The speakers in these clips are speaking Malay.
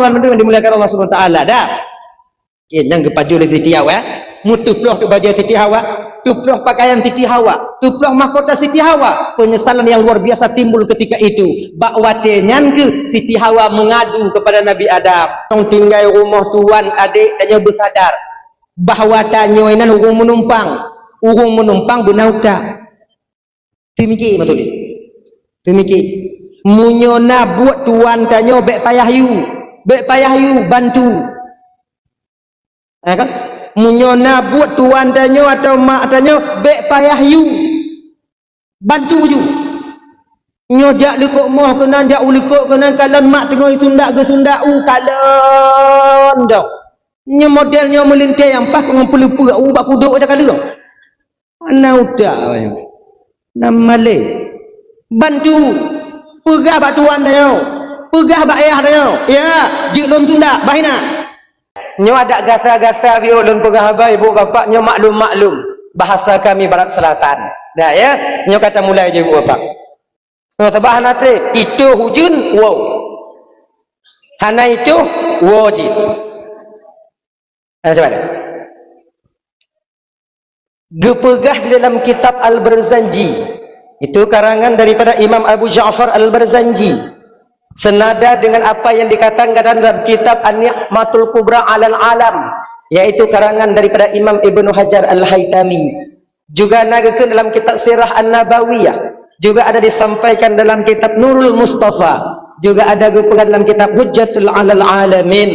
tuan-tuan dimuliakan Allah Subhanahu wa taala dah. Yang kepaju le Siti Hawa, mutuploh ke baju Siti Hawa, tuploh pakaian Siti Hawa, tuploh mahkota Siti Hawa. Penyesalan yang luar biasa timbul ketika itu. Bakwatenyan ke Siti Hawa mengadu kepada Nabi Adam. Tong tinggal rumah tuan adik tanya bersadar bahawa tanya inan urung menumpang bunauka. Timiki betul ni. Timiki. Munyona buat tuan tanya bek payah you bantu. Kan? Munyona buat tuan tanya atau mak tanya bek payah you bantu you. Nyodak lekuk moh kena jak ulikuk kena kalon mak tengah sundak ke sundak kalon dah. Nya modelnya melintai yang pas dengan pelupa bak kuduk dah kala. Mana udah nama le bantu pegah bak tuan tanya. Pegah bak ayah tanya. Ya, jik lon tundak bahina. Nyo ada gata-gata biar ulun pegah abah ibu bapak nyo maklum bahasa kami barat selatan dah ya. Nyo kata mulai je ibu bapak so tabahan ate itu hujun wow hana itu wow ji coba dah gepegah di dalam kitab Al-Barzanji itu karangan daripada Imam Abu Ja'far Al-Barzanji senada dengan apa yang dikatakan dalam kitab An-Ni'matul Kubra 'alal Alam yaitu karangan daripada Imam Ibnu Hajar Al-Haytami juga nagakeun dalam kitab Sirah An-Nabawiyah juga ada disampaikan dalam kitab Nurul Mustafa juga ada gupegan dalam kitab Hujjatul 'alal Alamin.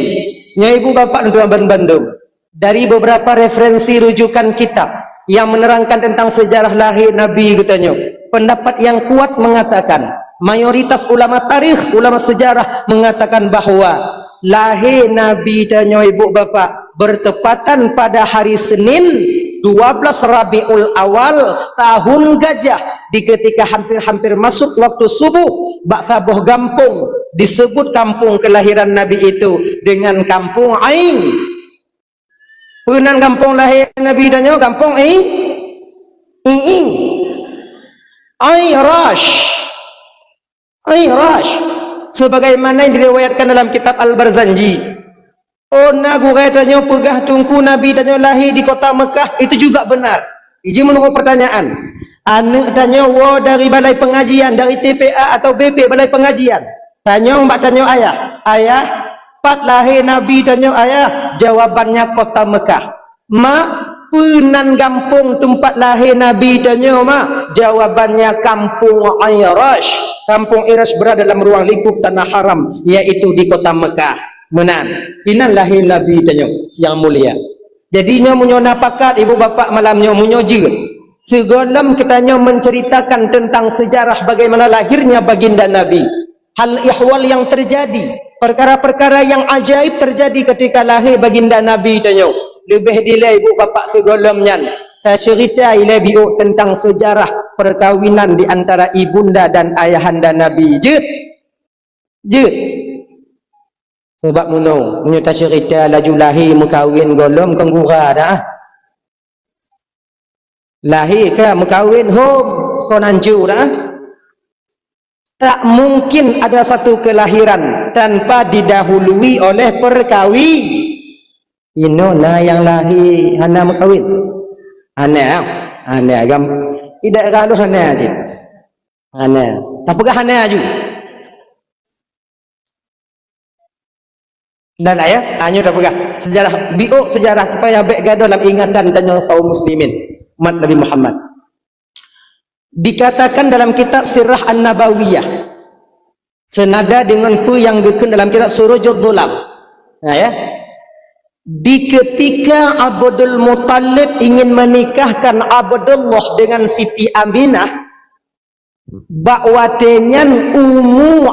Nya ibu bapak tuan Bandung dari beberapa referensi rujukan kitab yang menerangkan tentang sejarah lahir Nabi katanya pendapat yang kuat mengatakan mayoritas ulama tarikh, ulama sejarah mengatakan bahawa lahir Nabi tanya ibu bapa bertepatan pada hari Senin 12 Rabiul Awal tahun Gajah di ketika hampir-hampir masuk waktu subuh Baksaboh Gampung disebut kampung kelahiran Nabi itu dengan kampung Ain. Penan kampung lahir Nabi tanya kampung Ain Rash sebagaimana yang diriwayatkan dalam kitab Al-Barzanji. Oh nagu katanya pegah tungku Nabi tanya lahir di kota Mekah itu juga benar. Izin menunggu pertanyaan. Anak tanya dari balai pengajian dari TPA atau BP balai pengajian. Tanya mbak tanya ayah pat lahir Nabi tanya ayah jawabannya kota Mekah. Mak penan kampung tempat lahir Nabi tanya mak jawabannya kampung Irash. Kampung Irash berada dalam ruang lingkup tanah haram yaitu di kota Mekah. Menan inan lahir Nabi tanya yang mulia. Jadinya munyona pakat ibu bapak malamnya munyoji segolam katanya menceritakan tentang sejarah bagaimana lahirnya baginda Nabi, hal ihwal yang terjadi, perkara-perkara yang ajaib terjadi ketika lahir baginda Nabi tanya. Lebih dila ibu bapak segolamnya cerita ila biu tentang sejarah perkawinan di antara ibunda dan ayahanda Nabi. Je sebab munyo ta cerita laju lahir mekawin golom kenggura dah. Lahir ke mekawin home konanju dah. Tak mungkin ada satu kelahiran tanpa didahului oleh perkawi. Ino na yang lahir hana mekawin. Hana agam tidak kalau hana aja. Hana. Tak pegah hana aja. Dan ayah hanya dah pegang sejarah biuk sejarah supaya baik gaduh dalam ingatan tanya kaum muslimin umat Nabi Muhammad. Dikatakan dalam kitab Sirah An-Nabawiyah senada dengan fu yang dikun dalam kitab Surujul Dhulam. Nah ya. Di ketika Abdul Muttalib ingin menikahkan Abdullah dengan Siti Aminah, bakwatenyan Ummu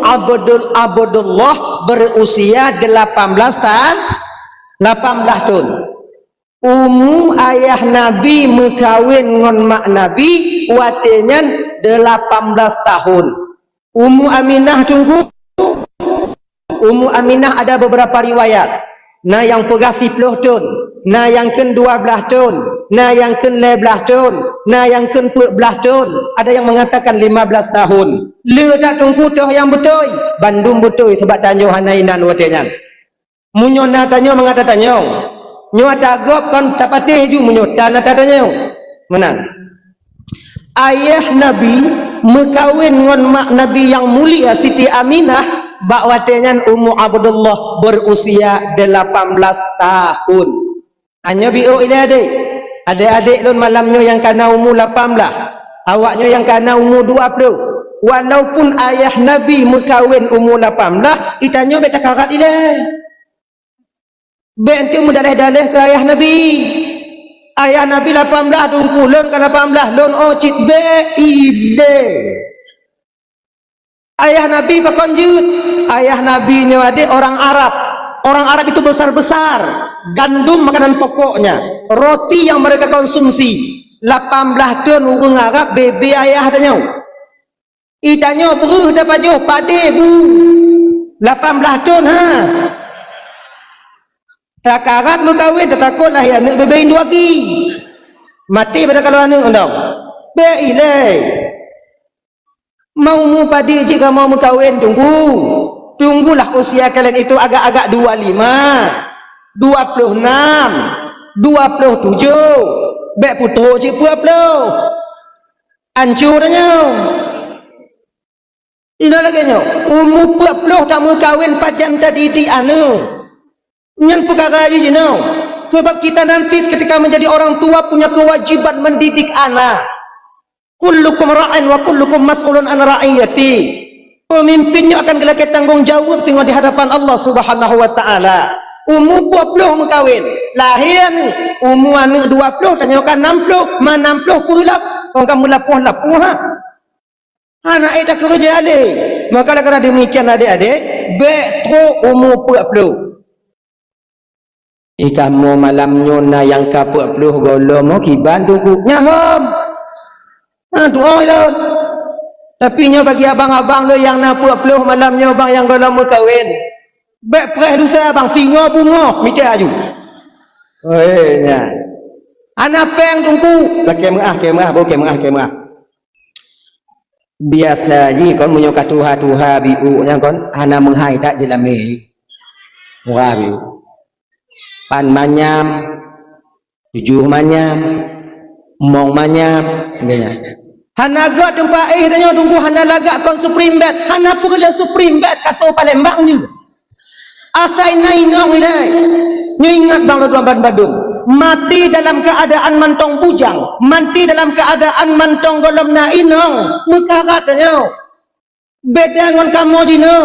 Abdullah berusia 18 tahun. Ummu ayah Nabi mekawin ngon mak Nabi watenyan 18 tahun. Ummu Aminah tunggu. Ummu Aminah ada beberapa riwayat. Nah yang pegah 10 tahun, nah yang ken 12 tahun, nah yang ken 11 tahun, nah yang ken 14 tahun, ada yang mengatakan 15 tahun. Le tak tunggu toh yang betul. Bandung betul sebab tanjung hanainan watenyan. Munyo na tanyo mengata tanyo. Nyo dagop kon tapate ju munyo dan ada tanyo. Menang. Ayah Nabi mekawin ngon mak Nabi yang mulia Siti Aminah bak watengan Ummu Abdullah berusia 18 tahun. Hanya bio ile adik. Adik-adik lun malamnya yang kana umur 18. Awaknya yang kana umur 20. Walaupun ayah Nabi mekawin umur 18, itanya beta karat ile. Bente mudaleh-daleh ke ayah Nabi. Ayah Nabi 18 tunggu lon ke 18 lon ocit be ile. Ayah Nabi pakonjut. Ayah Nabi nya adik orang Arab. Orang Arab itu besar-besar. Gandum makanan pokoknya. Roti yang mereka konsumsi. 18 tahun orang Arab bebe ayah tanya. Itanya beruh dapat jauh pade bu. 18 tahun ha. Takarat lu kawin takutlah ya nak bebein dua ki. Mati pada kalau anak undang. Be ilai. Mau mu padi jika mau mu kawin tunggu. Tunggulah usia kalian itu agak-agak 25, 26, 27. Bek putuk cik puap lo. Ancur tanya. Ini lagi nyo. Umur puap lo tak mau kawin pajan tadi di anu. Nyan perkara di sini. Sebab kita nanti ketika menjadi orang tua punya kewajiban mendidik anak. Kullukum ra'in wa kullukum mas'ulun an ra'iyati. Pemimpinnya akan kelak tanggung jawab tengok di hadapan Allah Subhanahu wa taala. Umur 20 mengkawin. Lahir umur anak 20 tanyakan 60, mana 60 pula. Orang kamu lapuh-lapuh ha. Anak dah kerja ale. Maka kerana demikian adik-adik, betro umur 20. Kamu malam nyona yang ke 40 golo mau kiban tunggu nyaham. Doa lah. Tapi nyo bagi abang-abang lo yang nak 40 malam nyo bang yang golo mau kawin. Bek preh duta bang singo bungo mita aju. Oi nya. Ana peng tunggu. Kemah, bo kemah. Biasa ji kon munyo katuha-tuha biu nya kon ana menghai tak jelame. Wah biu. Pan manyam, 7 manyam, mong manyam, ngenya. Hanaga tempat tanya tunggu hana lagak kon supreme bed. Hana pula supreme bed kato Palembang ni. Asai nainong ilai. Nyo ingat bang lo tuan badum. Mati dalam keadaan mantong bujang, mati dalam keadaan mantong golom nainong. Mekara tanya. Beda dengan kamu dino.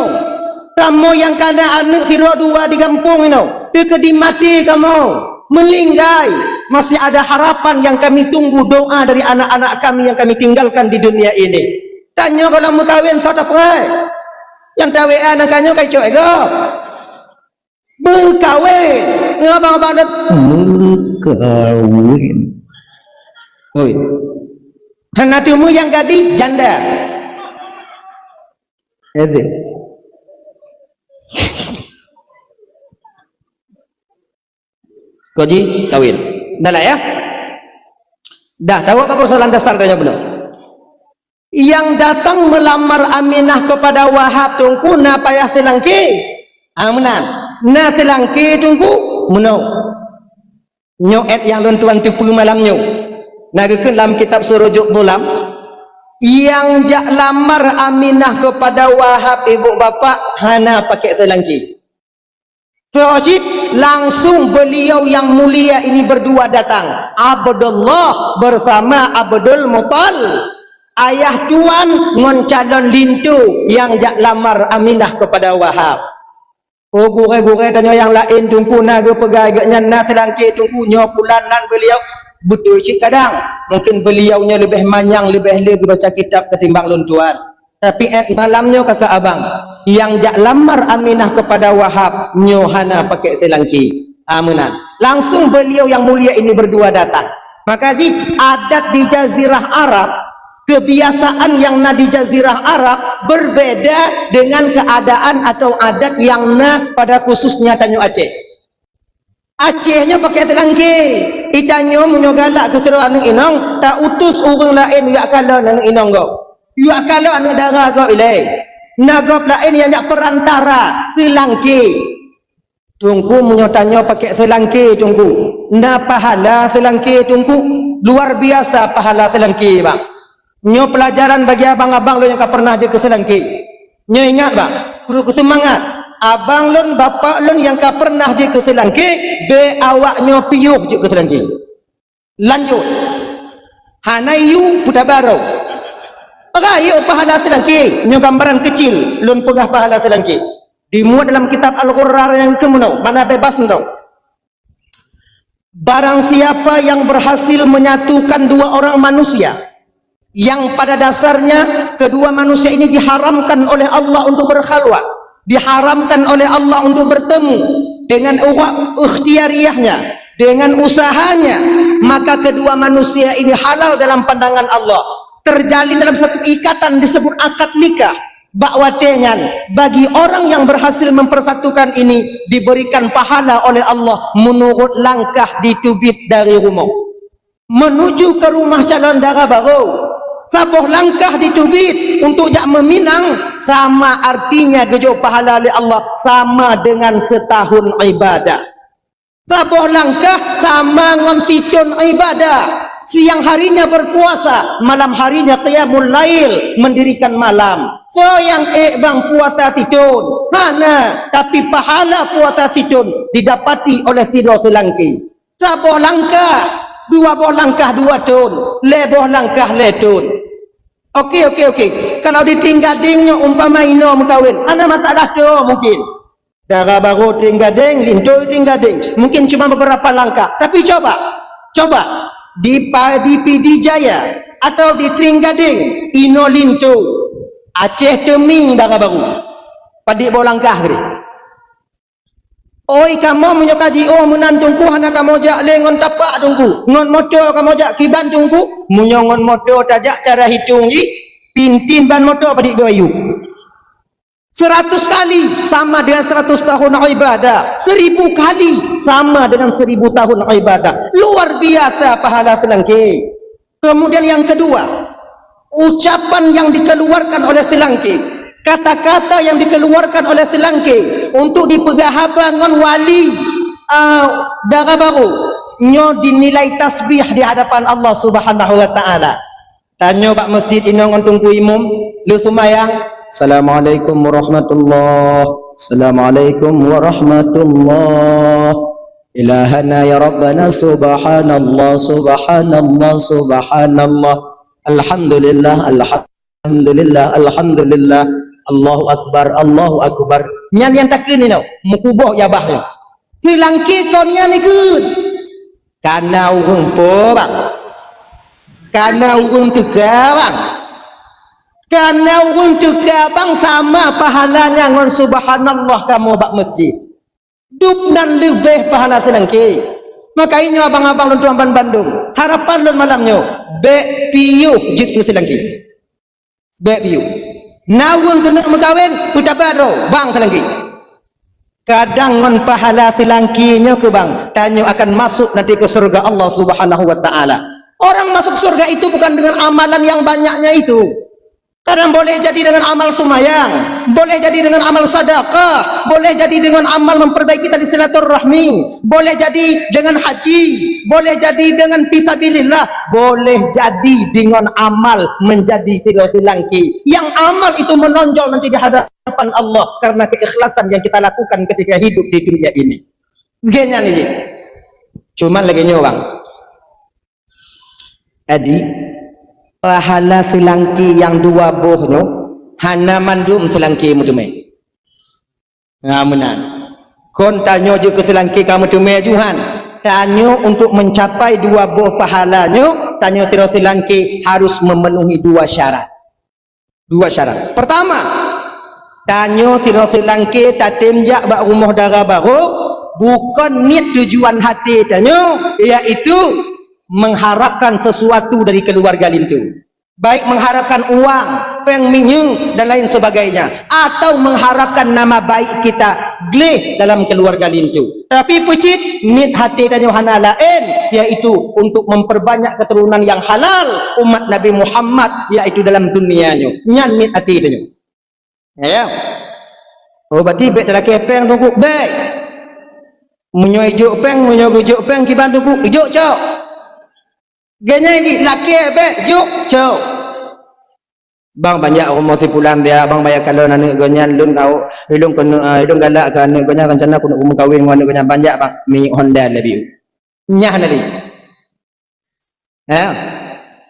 Kamu yang kada anak tiro dua di kampung ini. Kedi mati kamu melinggai, masih ada harapan yang kami tunggu doa dari anak-anak kami yang kami tinggalkan di dunia ini. Tanya kalau mau kawin satu perai yang tahu anak kanyo kai cok ego berkawin ngabang-abang dat berkawin. Oi, hanatumu yang gadis janda. Ede. Koji kawin. Dah lah ya. Dah tahu apa persoalan dasar tanya belum? Yang datang melamar Aminah kepada Wahab tunggu na payah telangki. Amanan. Na telangki tunggu menau. Nyoet yang luntuan tipu malam nyo. Nagakeun dalam kitab Surujuk Dhulam. Yang jak lamar Aminah kepada Wahab ibu bapa hana pakai telangki. Teojit langsung beliau yang mulia ini berdua datang. Abdullah bersama Abdul Muttal. Ayah tuan ngon calon lintu yang jak lamar Aminah kepada Wahab. Oh gure-gure tanya yang lain tunggu naga pegai agaknya na selangkit tunggu nyo pulan nan beliau. Betul cik kadang. Mungkin beliaunya lebih manyang, lebih lagi baca kitab ketimbang luntuan. Tapi malamnya kakak abang yang jak lamar Aminah kepada Wahab nyohana pakai selangki Aminah. Langsung beliau yang mulia ini berdua datang. Maka adat di Jazirah Arab, kebiasaan yang na di Jazirah Arab berbeda dengan keadaan atau adat yang na pada khususnya Tanjung Aceh. Acehnya pakai telangki. Itanyo menyogalak ketera anak inong tak utus orang lain yak kala anak inong go. Ya kalau anak darah kau ilai nagop lain yang nak perantara selangki Tungku menyotanyo pakai selangki tungku. Na pahala selangki tungku. Luar biasa pahala selangki bang. Nyo pelajaran bagi abang-abang lo yang tak pernah je ke selangki. Nyo ingat bang, perlu semangat. Abang lon, bapak lon yang tak pernah je ke selangki, be awak nyo piyuh je ke selangki. Lanjut. Hanayu putar baru. Raya pahala selangki. Nyo gambaran kecil lon pegah pahala selangki. Dimuat dalam kitab Al-Qur'an yang kemudian mana bebas no. Barang siapa yang berhasil menyatukan dua orang manusia yang pada dasarnya kedua manusia ini diharamkan oleh Allah untuk berkhalwat, diharamkan oleh Allah untuk bertemu dengan ikhtiariyahnya, dengan usahanya, maka kedua manusia ini halal dalam pandangan Allah, terjalin dalam satu ikatan disebut akad nikah. Bakwatengan bagi orang yang berhasil mempersatukan ini diberikan pahala oleh Allah menurut langkah ditubit dari rumah menuju ke rumah calon dara baru. Sabuh langkah ditubit untuk jak meminang sama artinya gejo pahala oleh Allah sama dengan setahun ibadah. Sabuh langkah sama ngon situn ibadah. Siang harinya berpuasa, malam harinya qiyamul lail, mendirikan malam. So yang bang puasa titun, mana tapi pahala puasa titun didapati oleh sido selangki. Sabuh langkah, dua boh langkah dua tun, leboh langkah letun. Okey. Kalau ditinggadingnya umpama ino mengkawin, ada masalah tu mungkin. Dara baru tinggading, lintu tinggading, mungkin cuma beberapa langkah. Tapi coba. Di PD Jaya atau di Tringgading ino lintu Aceh teming dara baru padik bolangkah gede. Oi kamu menyokaji menantungku hana kamu jak lengon tapak tungku ngon motor kamu jak kiban tungku munyongon motor tajak cara hitung ji pintin ban motor padik goyu 100 kali sama dengan 100 tahun ibadah, 1000 kali sama dengan 1000 tahun ibadah. Luar biasa pahala selangki. Kemudian yang kedua, ucapan yang dikeluarkan oleh selangki, kata-kata yang dikeluarkan oleh selangki untuk dipegahabangan wali dara baru nyo dinilai tasbih di hadapan Allah Subhanahu wa taala. Tanyo bak masjid inong tungku imam lu sumayang. Assalamualaikum warahmatullahi Assalamualaikum warahmatullahi Ilahana ya Rabbana subhanallah subhanallah subhanallah Alhamdulillah alhamdulillah alhamdulillah Allahu akbar Allahu akbar. Nyan yang tak kini no mukuboh ya bahnya silangki konnya ni kun karena urung po bang karena urung tega bang karena untuk abang sama pahalanya ngon subhanallah kamu bak masjid dup dan lebih pahala selangki. Makanya abang-abang luntuan Bandung harapan lun malamnya be piyu jitu selangki be piyu nawun kena mengkawin udah baru bang selangki kadang ngon pahala selangkinya ke bang tanyo akan masuk nanti ke surga Allah Subhanahu wa taala. Orang masuk surga itu bukan dengan amalan yang banyaknya itu. Kadang boleh jadi dengan amal sumayang, boleh jadi dengan amal sedekah, boleh jadi dengan amal memperbaiki tali silaturahmi, boleh jadi dengan haji, boleh jadi dengan fisabilillah, boleh jadi dengan amal menjadi silangki. Yang amal itu menonjol nanti di hadapan Allah karena keikhlasan yang kita lakukan ketika hidup di dunia ini. Genya nih, cuman lagi nyuwang. Adi. Pahala selangki yang dua bohnya hana mandum selangki mutume ngamunan kon tanyo je ke selangki kamu tume juhan tanyo untuk mencapai dua boh pahalanya tanyo siro selangki harus memenuhi dua syarat. Pertama tanyo siro selangki tatemjak bak rumah dara baru bukan niat tujuan hati tanyo iaitu mengharapkan sesuatu dari keluarga lintu, baik mengharapkan uang, peng minyung dan lain sebagainya, atau mengharapkan nama baik kita gleh dalam keluarga lintu. Tapi pecit niat hati dan Yohana lain, yaitu untuk memperbanyak keturunan yang halal umat Nabi Muhammad, yaitu dalam dunianya. Nyan niat hati itu. Ya. Oh berarti baik dalam kepeng tunggu baik. Munyo ijuk peng, munyo ijuk peng ki bantu ku ijuk cok. Genya iki laki be juk cok. Bang banyak orang mesti pulang dia bang bayar kalau anak gonya lun kau lun galak ke anak gonya rencana aku nak kawin dengan anak gonya banyak bang mi Honda lebih. Nyah nanti.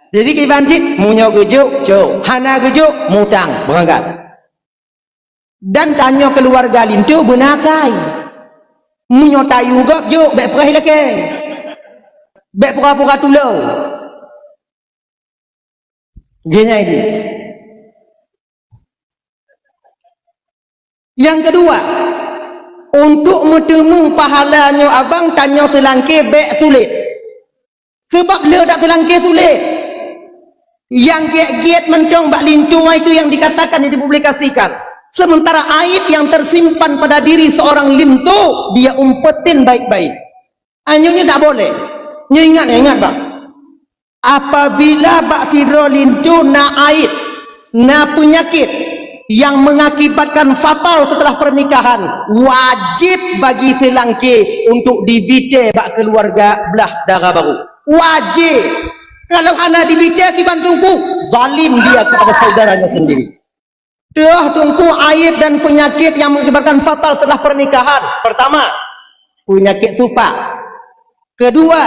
Jadi ki banjik munyo gejuk cok. Hana gejuk mutang berangkat. Dan tanya keluarga lintu benakai. Munyo tayu gap juk bek perah leke. Bek pura-pura tulau. Gini ini. Yang kedua, untuk bertemu pahalanya abang tanya selangkir bek tulis. Sebab dia tak selangkir tulis. Yang giat-giat mentong bak lintu itu yang dikatakan dipublikasikan. Sementara aib yang tersimpan pada diri seorang lintu dia umpetin baik-baik. Anyunya tak boleh. Ingat bang. Apabila bak tidro lintu na aib, na penyakit yang mengakibatkan fatal setelah pernikahan, wajib bagi selangki untuk dibite bak keluarga belah darah baru. Wajib. Kalau anak dibite ki bantuku, zalim dia kepada saudaranya sendiri. Tuh tungku aib dan penyakit yang mengakibatkan fatal setelah pernikahan. Pertama, penyakit tupak. Kedua,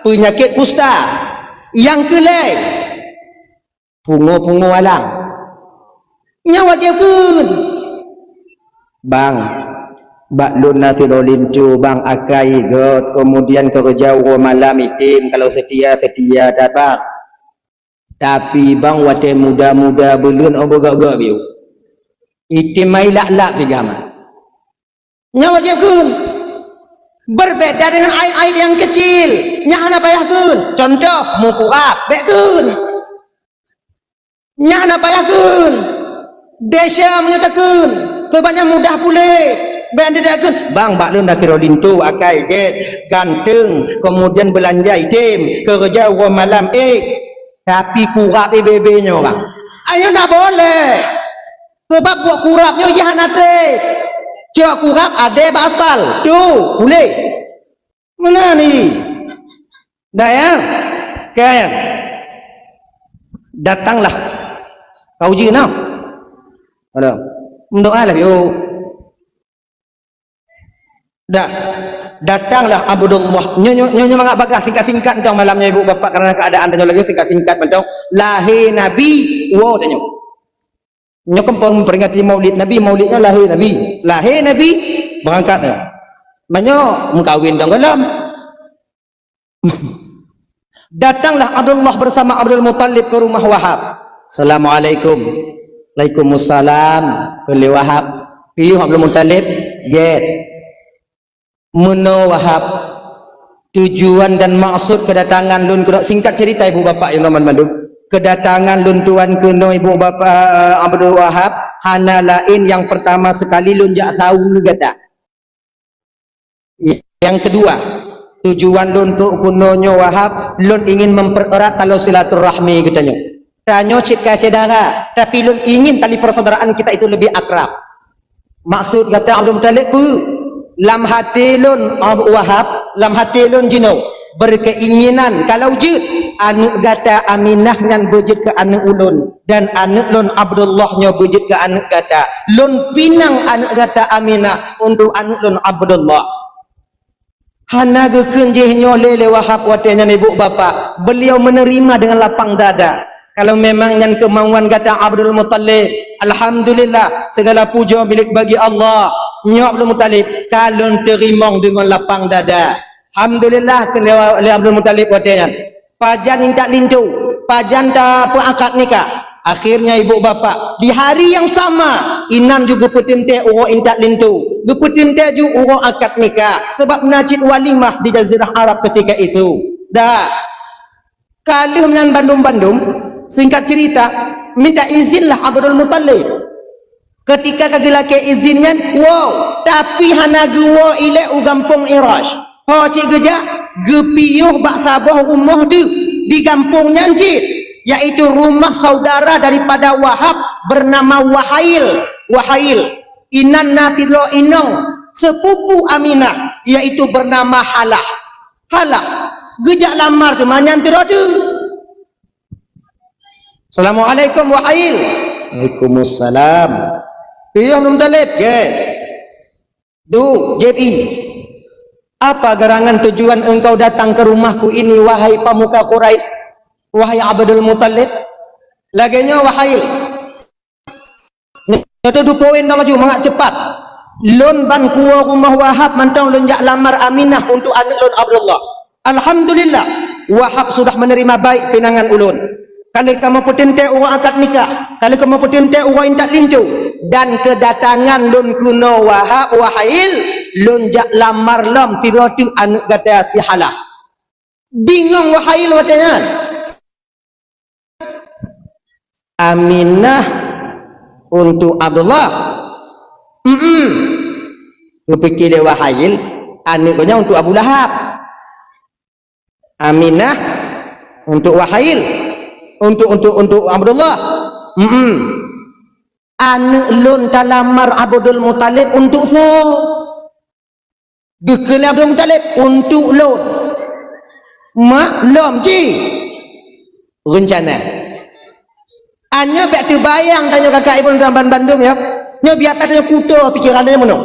penyakit kusta. Yang kelai, pungu-pungu alang. Nyawa jepun. Bang, bak luna tirolincu bang akai got kemudian kerja malam itim kalau setia dapat. Tapi bang wate muda-muda belun obogak-gak biu. Itim mai lak-lak tigama. Nyawa jepun. Berbeda dengan aib-aib yang kecil. Nyahana payahkeun. Contoh mukurap bekkeun. Nyahana payahkeun. Desa menyatakeun. Sebabnya mudah pule. Bang baklun dah kira lintu akai get ganteng kemudian belanja item kerja malam tapi kurap bebenya orang. Ayo tak boleh. Sebab buat kurapnya jangan ada. Cak kurap ada aspal. Tuh, boleh. Mana ni? Dah ya? Kaya. Datanglah. Kau uji nak? Ada. Mendoa lah yo. Dah. Datanglah Abdullah. Nyonya mangak bagah tingkat-tingkat entong malamnya ibu bapak karena keadaan tanya lagi tingkat-tingkat entong. Lahir Nabi, wow tanya. Nyo kempeng memperingati maulid Nabi, maulidnya lahir Nabi. Lahir Nabi berangkatnya. Banyak mengkawin dong dalam. Datanglah Abdullah bersama Abdul Muttalib ke rumah Wahab. Assalamualaikum. Waalaikumsalam. Kuli Wahab. Piyu Abdul Muttalib. Get. Muno Wahab. Tujuan dan maksud kedatangan lun singkat cerita ibu bapak yang aman mandu. Kedatangan lun tuan kuno ibu bapa Abdul Wahab hana lain yang pertama sekali lun jak tahu gata. Yang kedua, tujuan lun tu kunonya Wahab lun ingin mempererat tali silaturahmi katanya. Tanyo cit kasih darah, tapi lun ingin tali persaudaraan kita itu lebih akrab. Maksud kata Abdul Muttalib pu lam hati lun Wahab, lam hati lun jino berkeinginan kalau jut anak gata Aminah ngan bujit ke anak ulun dan anak lun Abdullahnya bujit ke anak gata lun pinang anak gata Aminah untuk anak lun Abdullah hana gekenjihnya lele Wahab watenya ibu bapa beliau menerima dengan lapang dada kalau memang yang kemauan gata Abdul Muttalib alhamdulillah segala puja milik bagi Allah nyok Abdul Muttalib kalau terima dengan lapang dada alhamdulillah oleh Abdul Muttalib watenya pajan intak lintu pajan tak akad nikah akhirnya ibu bapa di hari yang sama inan juga petinte uro intak lintu gepetinte juga uro akad nikah sebab najib walimah di Jazirah Arab ketika itu dah kalau dengan Bandung-Bandung singkat cerita minta izinlah Abdul Muttalib ketika kagilake izinnya wow tapi hana guwo ile ugampung Irash ho cik geja gepiyuh bak sabah rumah di kampung Nyancit yaitu rumah saudara daripada Wahab bernama Wahail inan natilo inong sepupu Aminah, yaitu bernama Halah. Halah gejak lamar tu manyan tirodu. Assalamualaikum wa ail. Waalaikumsalam. Iya Muttalib ke? Du, JI. Apa gerangan tujuan engkau datang ke rumahku ini, wahai pemuka Quraisy, wahai Abdul Muttalib? Laganya wahai. Itu 2 poin dah maju mangak cepat. Lon ban kuwa rumah Wahab mantang lonjak lamar Aminah untuk anak lon Abdullah. Alhamdulillah, Wahab sudah menerima baik pinangan ulun. Kali kamu petente orang akad nikah, kali kamu petente orang intak lintu, dan kedatangan lon kuno Wahab Wahail lonjak lamar lam tiroti anak kata si Halah. Bingung Wahail watanya. Aminah untuk Abdullah. Kupikir dia Wahail anaknya untuk Abu Lahab. Aminah untuk Wahail, untuk Abdullah. Anak lun talamar Abdul Muttalib untuk tu. Gekele Abdul Muttalib untuk lun. Maklum ji rencana. Anya biar terbayang tanya kakak ibu dalam Bandung ya. Nya biar tanya kuda pikirannya mana.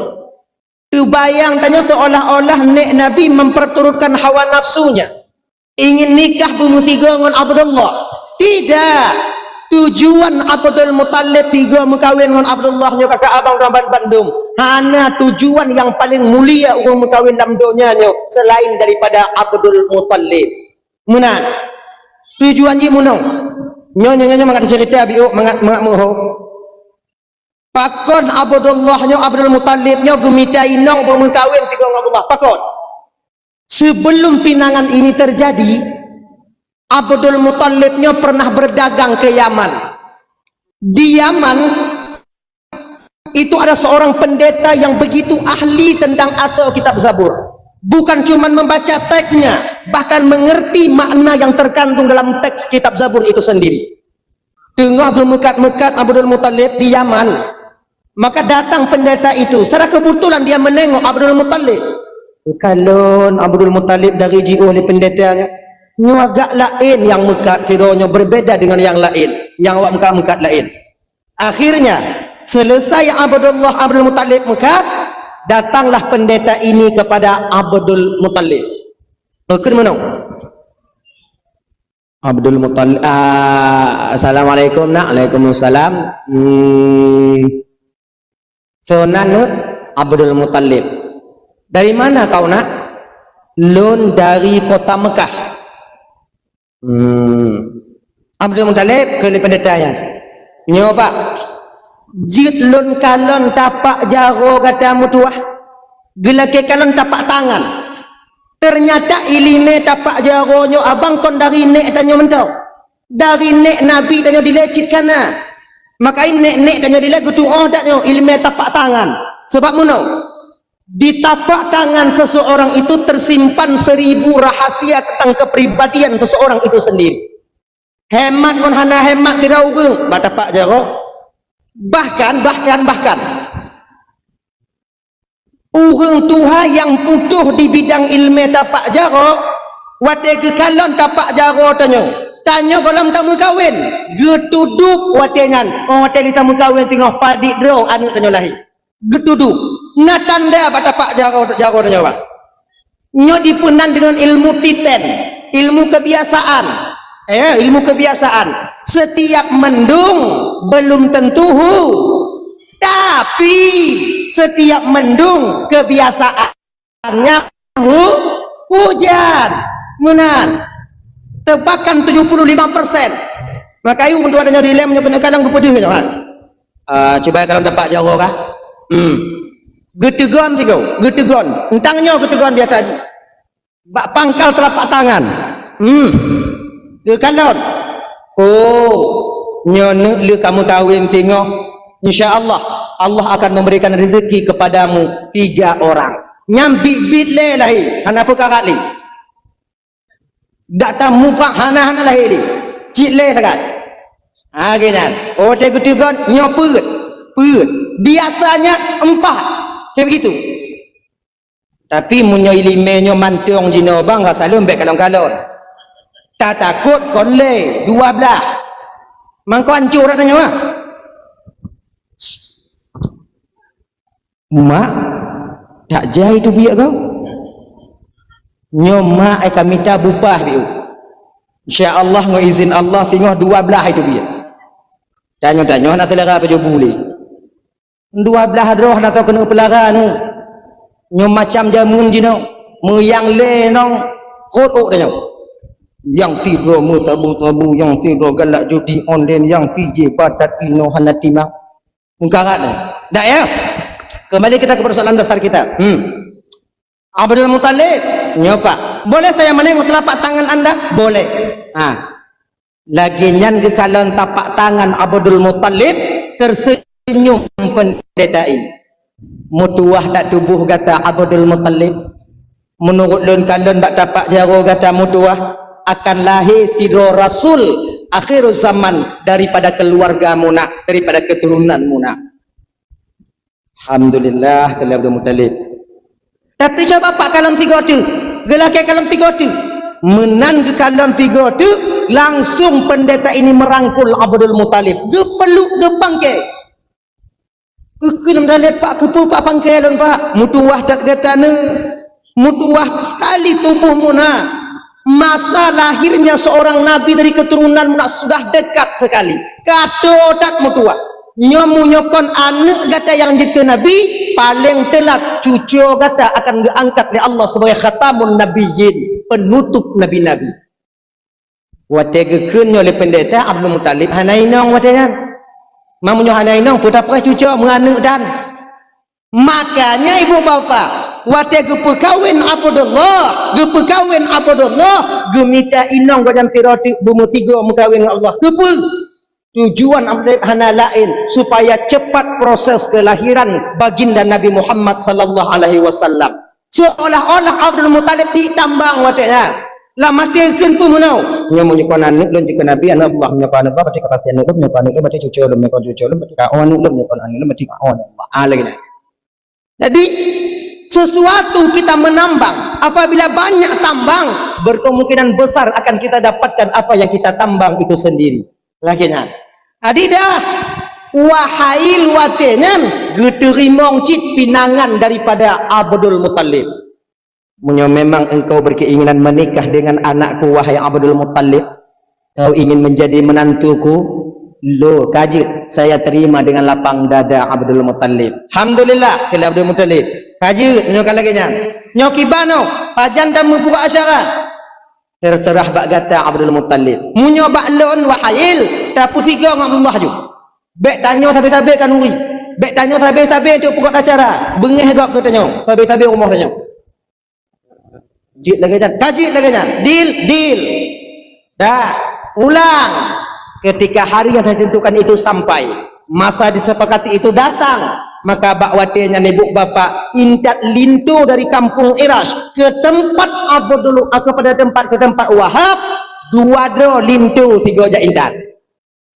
Terbayang tanya seolah-olah nek Nabi memperturutkan hawa nafsunya. Ingin nikah bermutiga dengan Abdullah. Tidak. Tujuan Abdul Muttalib tiga mengkawin dengan Abdullah nya kakak abang dalam Bandung. Hanya tujuan yang paling mulia orang mengkawin dalam dunia nya selain daripada Abdul Muttalib. Munah. Tujuan ji munah. Nyonya mangat cerita biu mangat moho. Pakon Abdullah nyo Abdul Muttalib nyo gemitai nong bermengkawin tiga Abdullah. Pakon. Sebelum pinangan ini terjadi, Abdul Muttalib nyo pernah berdagang ke Yaman. Di Yaman itu ada seorang pendeta yang begitu ahli tentang atau kitab Zabur. Bukan cuma membaca teksnya, bahkan mengerti makna yang terkandung dalam teks kitab Zabur itu sendiri. Tengah gemekat-mekat Abdul Muttalib di Yaman, maka datang pendeta itu. Secara kebetulan dia menengok Abdul Muttalib. Kalau Abdul Muttalib dari jiu oleh pendetanya, nyo agak lain yang mekat, kiranya berbeda dengan yang lain, yang awak mekat lain. Akhirnya selesai Abdul Muttalib mekat, datanglah pendeta ini kepada Abdul Muttalib. Ke mana? Abdul Muttalib. Assalamualaikum nak. Waalaikumsalam. So nanut Abdul Muttalib. Dari mana kau nak? Lun dari kota Mekah. Abdul Muttalib ke pendetanya. Nyoba jit lun kalon tapak jaro kata mutuah. Gelake kalon tapak tangan. Ternyata ilime tapak jaronyo abang kon dari nek tanyo mentau. Dari nek Nabi tanyo dilecit kana. Maka nek tanyo dilecit doa taknyo ilime tapak tangan. Sebab muno di tapak tangan seseorang itu tersimpan 1000 rahasia tentang kepribadian seseorang itu sendiri. Hemat kon hana hemat tidak urung ba tapak jaro. Bahkan orang tua yang putuh di bidang ilmu tapak jaro, wate ke kalon tapak jaro tanya kalau tamu kawin, getuduk watengan, wate di tamu kawin tengah padik dro anak tanya lahir, getuduk, na tanda apa tapak jaro tanya wak, nyo dipunan dengan ilmu titen, ilmu kebiasaan, ilmu kebiasaan, setiap mendung belum tentu tapi setiap mendung kebiasaannya hujan. Munan tebakan 75%. Maka yung untuk adanya dilem nya kena kalang berpedih kan. Coba kalau dapat jauh kah? Getegon tigo, getegon. Entangnya getegon dia tadi. Bak pangkal telapak tangan. Dia kalon. Oh, nyono lu kamu kawin tengok. InsyaAllah Allah akan memberikan rezeki kepadamu 3 orang. Nyambik bit le lahi. Hana apa kakak li? Tak tahu mupak hana lahi li. Cik le takat. Gini. Oh tegu-tegon nyoput. Biasanya 4. Kayak begitu. Tapi munyo ilimenyo mantung jino bang kata lembek kalon-kalon. Tak takut konle 12. Mangko hancur katanya mah. Mak tak jai tu biak kau. Nyoma ai kami ta bupah biu. Insya-Allah ngo izin Allah tengok 12 itu biak. Tanya-tanya nak selera apa jo boleh. 12 roh nak tahu kena pelara nu. Nyom macam jamun jino, meyang le nong kotok tanya. Yang tiga mu tabu yang tiga galak judi online yang PJ batat ino hanatima. Mungkarat dah ya. Kembali kita ke persoalan dasar kita. Abdul Muttalib, nyopa. Boleh saya menengok telapak tangan anda? Boleh. Lagi nyan ke kalon tapak tangan Abdul Muttalib tersenyum pendeta ini. Mutuah tak tubuh kata Abdul Muttalib. Menurut lun kalon bak tapak jaro kata mutuah akan lahir sidro Rasul akhir zaman daripada keluarga munak, daripada keturunan munak. Alhamdulillah kalau Abdul Muttalib. Tapi coba pak kalam 3 tu, gelak kalam 3 tu, menan ke kalam 3 tu, langsung pendeta ini merangkul Abdul Muttalib. Gepeluk gebangke. Kekelam dah lepak kepu pak pangkai lon pak. Mutuah tak kata ne. Mutuah sekali tubuh munak. Masa lahirnya seorang nabi dari keturunan munak sudah dekat sekali. Kado tak mutuah. Nyomu nyokon anak kata yang jadi nabi paling telat cucu kata akan diangkat oleh Allah sebagai khatamun nabiyyin, penutup nabi-nabi. Wate gekun oleh pendeta Abdul Muttalib hanainong wate kan. Mamunyo hanainong putra prai cucu menganak dan makanya ibu bapa wate gepekawin Abdullah, gepekawin Abdullah gemita inong wajan tiroti bumu 3 mengkawin Allah. Kepe tujuan Abdul hana lain supaya cepat proses kelahiran baginda Nabi Muhammad sallallahu alaihi wasallam. Seolah-olah Abdul Muttalib ditambang watenya. Lah mati keun pu menau. Nya menyukon anak lon jika Nabi anak Allah menyukon anak berarti kepastian anak menyukon anak berarti cucu lon menyukon cucu lon berarti kawan lon menyukon anak lon berarti kawan Allah. Lagi. Jadi sesuatu kita menambang apabila banyak tambang berkemungkinan besar akan kita dapatkan apa yang kita tambang itu sendiri. Laginya adidah wahail watengan geterimong cit pinangan daripada Abdul Muttalib. Munyo memang engkau berkeinginan menikah dengan anakku wahai Abdul Muttalib, kau ingin menjadi menantuku, lo kaji saya terima dengan lapang dada Abdul Muttalib. Alhamdulillah kalau Abdul Muttalib kaji nyokan lagi nya nyokibano pajan dan membuka asyara terserah bak kata Abdul Muttalib. Munyo bak lon wahail tapu 3 ngam Allah ju bek tanyo tabe-tabe kan uri bek tanyo tabe-tabe tu pokok acara bengeh gak ke tanyo tabe-tabe rumah tanyo jit lagi jan kaji lagi jan deal dah ulang ketika hari yang ditentukan itu sampai masa disepakati itu datang maka bakwatenya nebuk bapak intat lintu dari kampung Irash ke tempat Abdul kepada ke tempat Wahab 2 dro lintu 3 ja intat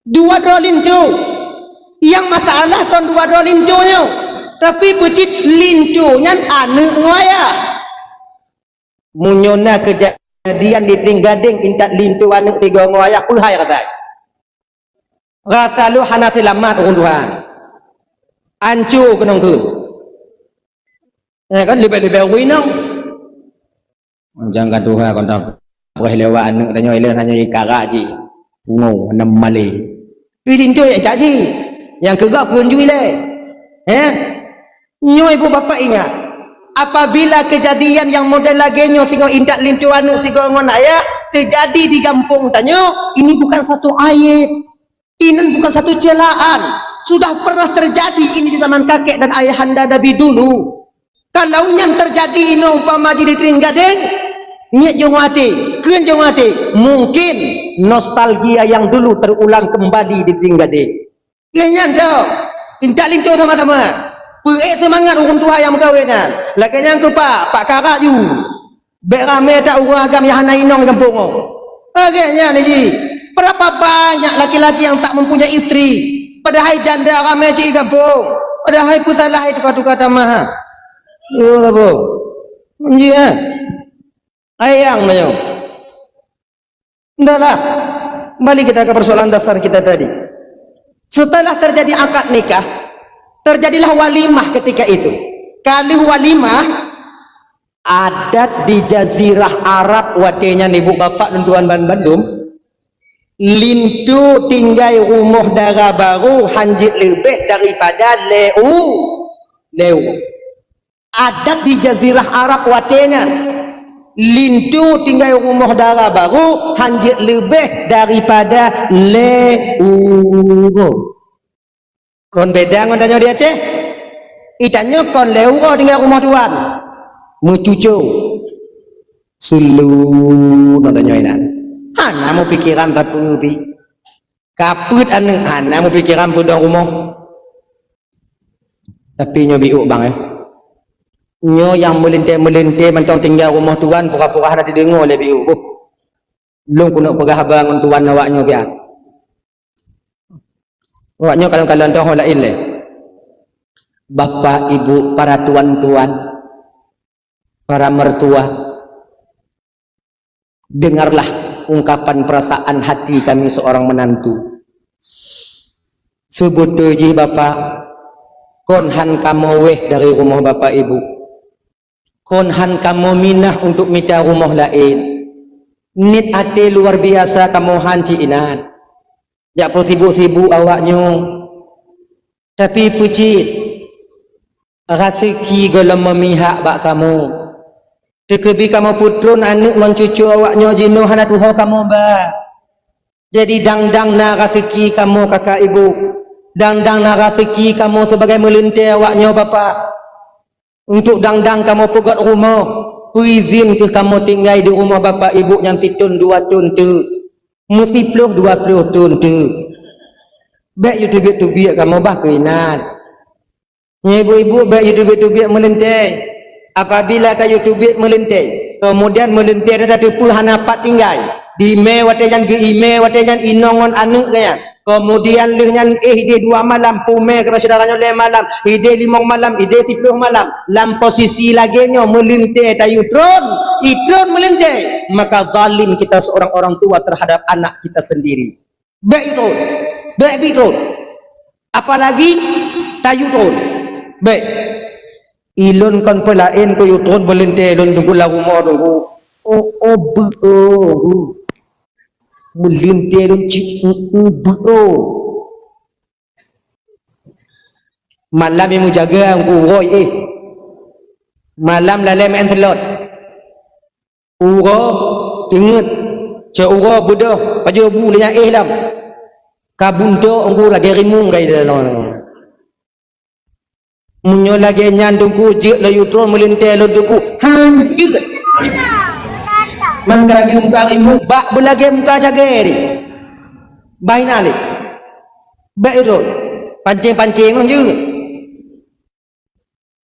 2 dro lintu yang masalah ton 2 dro lintunya tapi pecit lintunya anak ngaya munyona kejadian di Tringgading intat lintu anak 3 ngaya kulhai kata lu hanasi lamat Tuhan ancu kenong tu kan lebih-lebih winong jangan Tuhan kon tak boleh lewat anak danyo ile hanya ikara ji ngo nam male pilin tu ya jaji yang kegak kunjui le nyo ibu bapak ingat apabila kejadian yang model lagi nyo tengok indak lintu anak 3 ngon ayah terjadi di kampung tanyo ini bukan satu aib ini bukan satu celaan sudah pernah terjadi ini di zaman kakek dan ayahanda Nabi dulu. Kalau yang terjadi ini umpama di Tringgading niat jongwati keun jongwati mungkin nostalgia yang dulu terulang kembali di Tringgading kayaknya dah indak lintu sama-sama semangat orang tua yang berkahwinan lagi yang ke pak karak you bek rame tak orang agam yang hana inong kampung kayaknya ni ji berapa banyak laki-laki yang tak mempunyai istri padahal janda ramai cik kampung padahal putalah itu kata-kata maha apa Iya. Ayang na yun. Entahlah. Balik kita ke persoalan dasar kita tadi. Setelah terjadi akad nikah, terjadilah walimah ketika itu. Kali walimah, adat di Jazirah Arab watenya ibu bapak dan tuan Bandung, lintu tinggal rumah darah baru hanjit lebih daripada leu. Adat di Jazirah Arab watenya lintu tinggal rumah darah baru hanjit lebih daripada leu. Kon beda ngon tanya dia Aceh. Itanya kon leu tinggal rumah tuan. Mucucu. Selu tanya inan. Hana mau pikiran tapi kaput anu hana mau pikiran pudah rumah. Tapi nyobi bang nyo yang melinte mentong tinggal rumah tuan pura-pura ada didengar oleh biu. Belum kuno pegah bangun tuan awaknya dia. Awaknya kalau entah lain le. Bapak ibu para tuan-tuan, para mertua, dengarlah ungkapan perasaan hati kami seorang menantu. Sebetulnya bapak, konhan kamu weh dari rumah bapak ibu. Konhan kamu minah untuk minta rumah lain. Nit hati luar biasa kamu hanci inan. Jak tibu-tibu awaknya. Tapi pucit. Rasiki golem memihak bak kamu. Tekebi kamu putrun anak mencucu awaknya jenuh hana tuho kamu ba. Jadi dang-dang na rasiki kamu kakak ibu. Dang-dang na rasiki kamu sebagai melintir awaknya bapak. Untuk dang-dang kamu pegat rumah. Izin ke kamu tinggal di rumah bapak ibu yang titun 2 tun tu. Multipluh 20 tun tu. Baik YouTube kamu bah keinan. Ibu-ibu baik YouTube melintir. Apabila ta YouTube melintir, kemudian melintir ada 20 hanapat tinggal. Di me watejan ke ime watejan inongon anu kaya. Kemudian lehnya ide 2 malam pume ke saudaranya 5 malam, ide 5 malam, ide 10 malam. Lam posisi laginya melintir tayutron, itron melintir. Maka zalim kita seorang orang tua terhadap anak kita sendiri. Baik itu. Apalagi tayutron. Baik. Ilon kan pelain ko yutron melintir ilon tunggu lagu mo tunggu. Melintir malam yang menjaga uroi malam lalai main telot uro tingut ce uro bodoh paju bu lenya lam kabunto unggu lagi rimung gai dalam munyo lagi nyandungku je la yutron melintir londuku hanjir man lagi muka rimu bak belagi muka cageri bainali bak itu pancing-pancing kan juga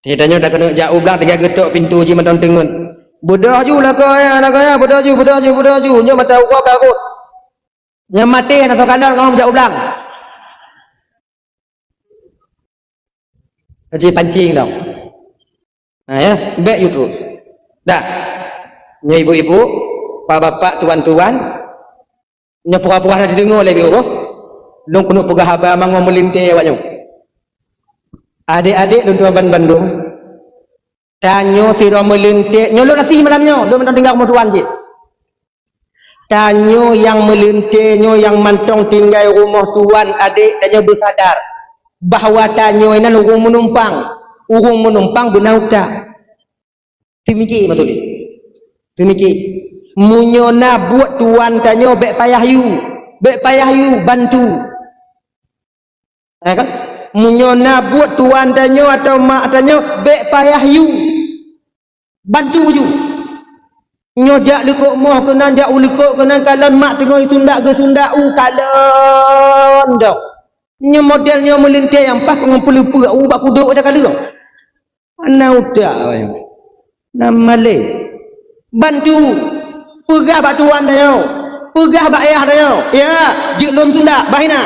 tidaknya dah kena jauh belang 3 getok pintu je mentang tengun bodoh ju lah kau ya bodoh ju nyo mata kau karut yang mati atau kandang kau jauh belang pancing dong nah ya bak itu dah nyo ibu-ibu pak bapak tuan-tuan nya pura-pura ada didengar oleh biru long kuno pegah haba mang melintir awaknya adik-adik dan tuan Bandung tanyo tiro melintir nyo lo nanti malamnya lo mentang tinggal rumah tuan je tanyo yang melintir nyo yang mantong tinggal rumah tuan adik tanyo bersadar bahawa tanyo ini urung menumpang benauta timiki betul timiki munyona buat tuan tanyo bek payah yu bantu kan munyona buat tuan tanyo atau mak tanyo bek payah yu bantu ju nyodak lekok moh kenan jak ulikok kenan kalon mak tengok itu ndak ke sundak kalon dak nyo modelnya melintir yang pas ngumpul-ngumpul bak kuduk ada kali ana udah nama le bantu pegah bak tuan dayo pegah bak ayah dayo ya jik lon tunda bahina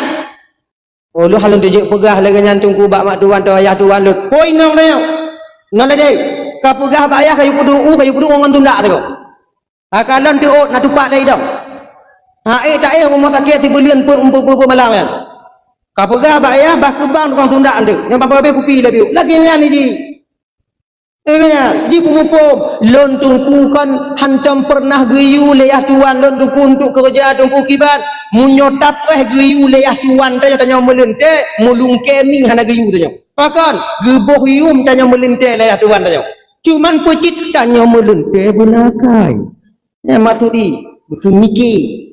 oh lu halun dijik pegah lagi nyantung ku bak mak tuan atau ayah tuan lu poinong dayo nolai deh kapugah bayah kayu pudu orang tunda tu. Kalau tu nak tupak lagi dah. Tak rumah tak kira tibelian pun malam kan. Kapugah bayah bah kebang tukang tunda tu. Yang apa-apa kupi lagi. Lagi ni ji. Ji pumupum lon tungku kan hantam pernah geyu leyah tuan lon tungku untuk kerja tungku kiban munyotap geyu leyah tuan tanya melente mulung keming hana geyu tanya pakan geboh yum tanya melente leyah tuan tanya cuman pecit tanya melente bunakai ya matudi betul mikir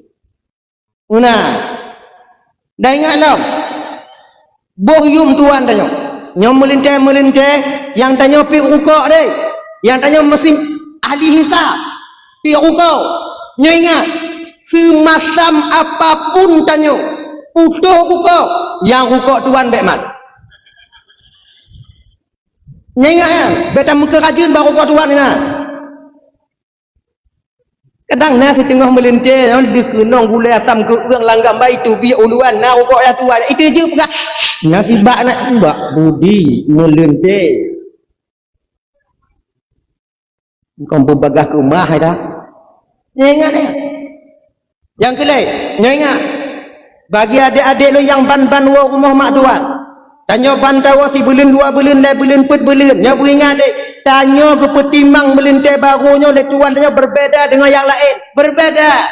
dah ingat lah boh yum tuan tanya nyom melinte yang tanya pi rukuk deh yang tanya mesin ahli hisab pi rukuk nyo ingat semacam apapun tanya utuh rukuk yang rukuk tuan bekmat nyo ingat kan beta muka rajin baru rukuk tuan ni kadang na setengah melinte di kenong gulai asam ke urang langgam baik tu bi uluan na rukuk ya tuan itu je pegak nasibak nak mbak budi melinte kau berbagah ke rumah dah ingat yang kelai ingat bagi adik-adik lo yang ban-ban rumah mak tuan tanya ban tawa si belin 2 belin 3 belin 4 belin yang beringat dek tanya ke petimang melinte barunya le tuan tanya berbeza dengan yang lain berbeza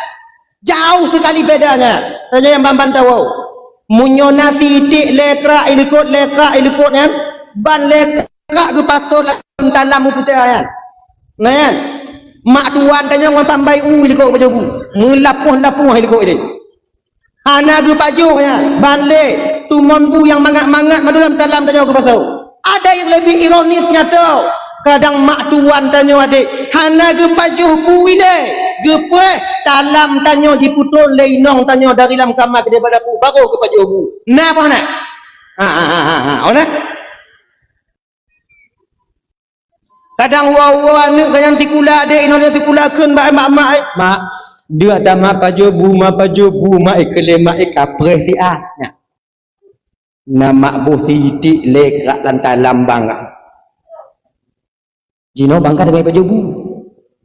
jauh sekali bedanya tanya yang ban-ban tawa munyo nasi itik lekrak ilikut kan ban lekrak ke pasal dalam putih kan nah kan mak tuan tanya orang sampai ilikut baju melapuh ilikut ini ana ke baju kan ban lek tumon bu yang mangat-mangat dalam tanya ke pasal ada yang lebih ironisnya tau kadang mak tuan tanya adik hana ke baju bu ini gepe dalam tanya diputul leinong tanya dari dalam kamar ke daripada aku baru ke baju bu nah apa nak ona kadang wawa ni kadang tikula adik ino dia tikulakeun mak dia ada mak baju bu mak ikele mak ikapreh ti nama bu sidik lekrak lantai lambang jino bangka dengan baju bu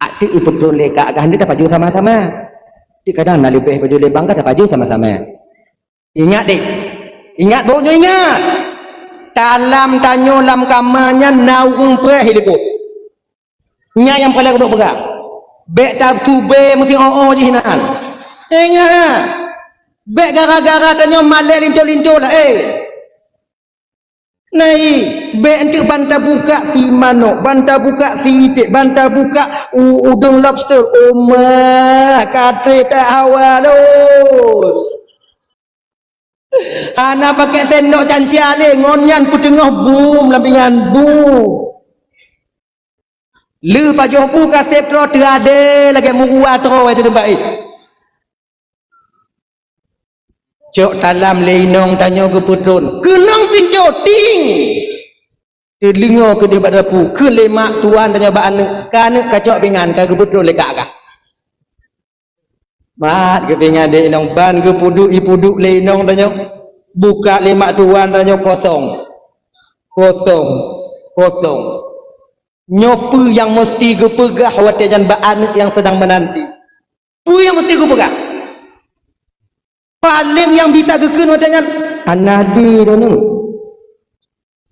ada betul lekak kan dia dapat baju sama-sama di kadang nak lebih baju lebang kan dapat baju sama-sama ingat dek ingat baunya ingat dalam tanyo lam kamarnya naung preh hidup nya yang paling duduk pegang bek tab sube mesti je hinaan ingat lah bek gara-gara tanyo malek lincol-lincol lah Nai, bentuk banta buka si manok, banta buka si itik, banta buka udang lobster. Kate tak awal ana pakai tendok canciale ngonyan putengah boom lampingan boom. Lu pajoh buka sepro terade lagi muruah tro itu tempat cok dalam leinong tanya ke putun kenang pinjau ting telinga ke dia pada pu ke lemak tuan tanya ba anak ka anak kacok pingan ka ke putun lekak ka mat ke pingan de inong ban ke ipuduk leinong tanya buka lemak tuan tanya kosong nyopu yang mesti ke pegah watajan ba anak yang sedang menanti pu yang mesti ke pegah paling yang bisa kekun dengan anadi dulu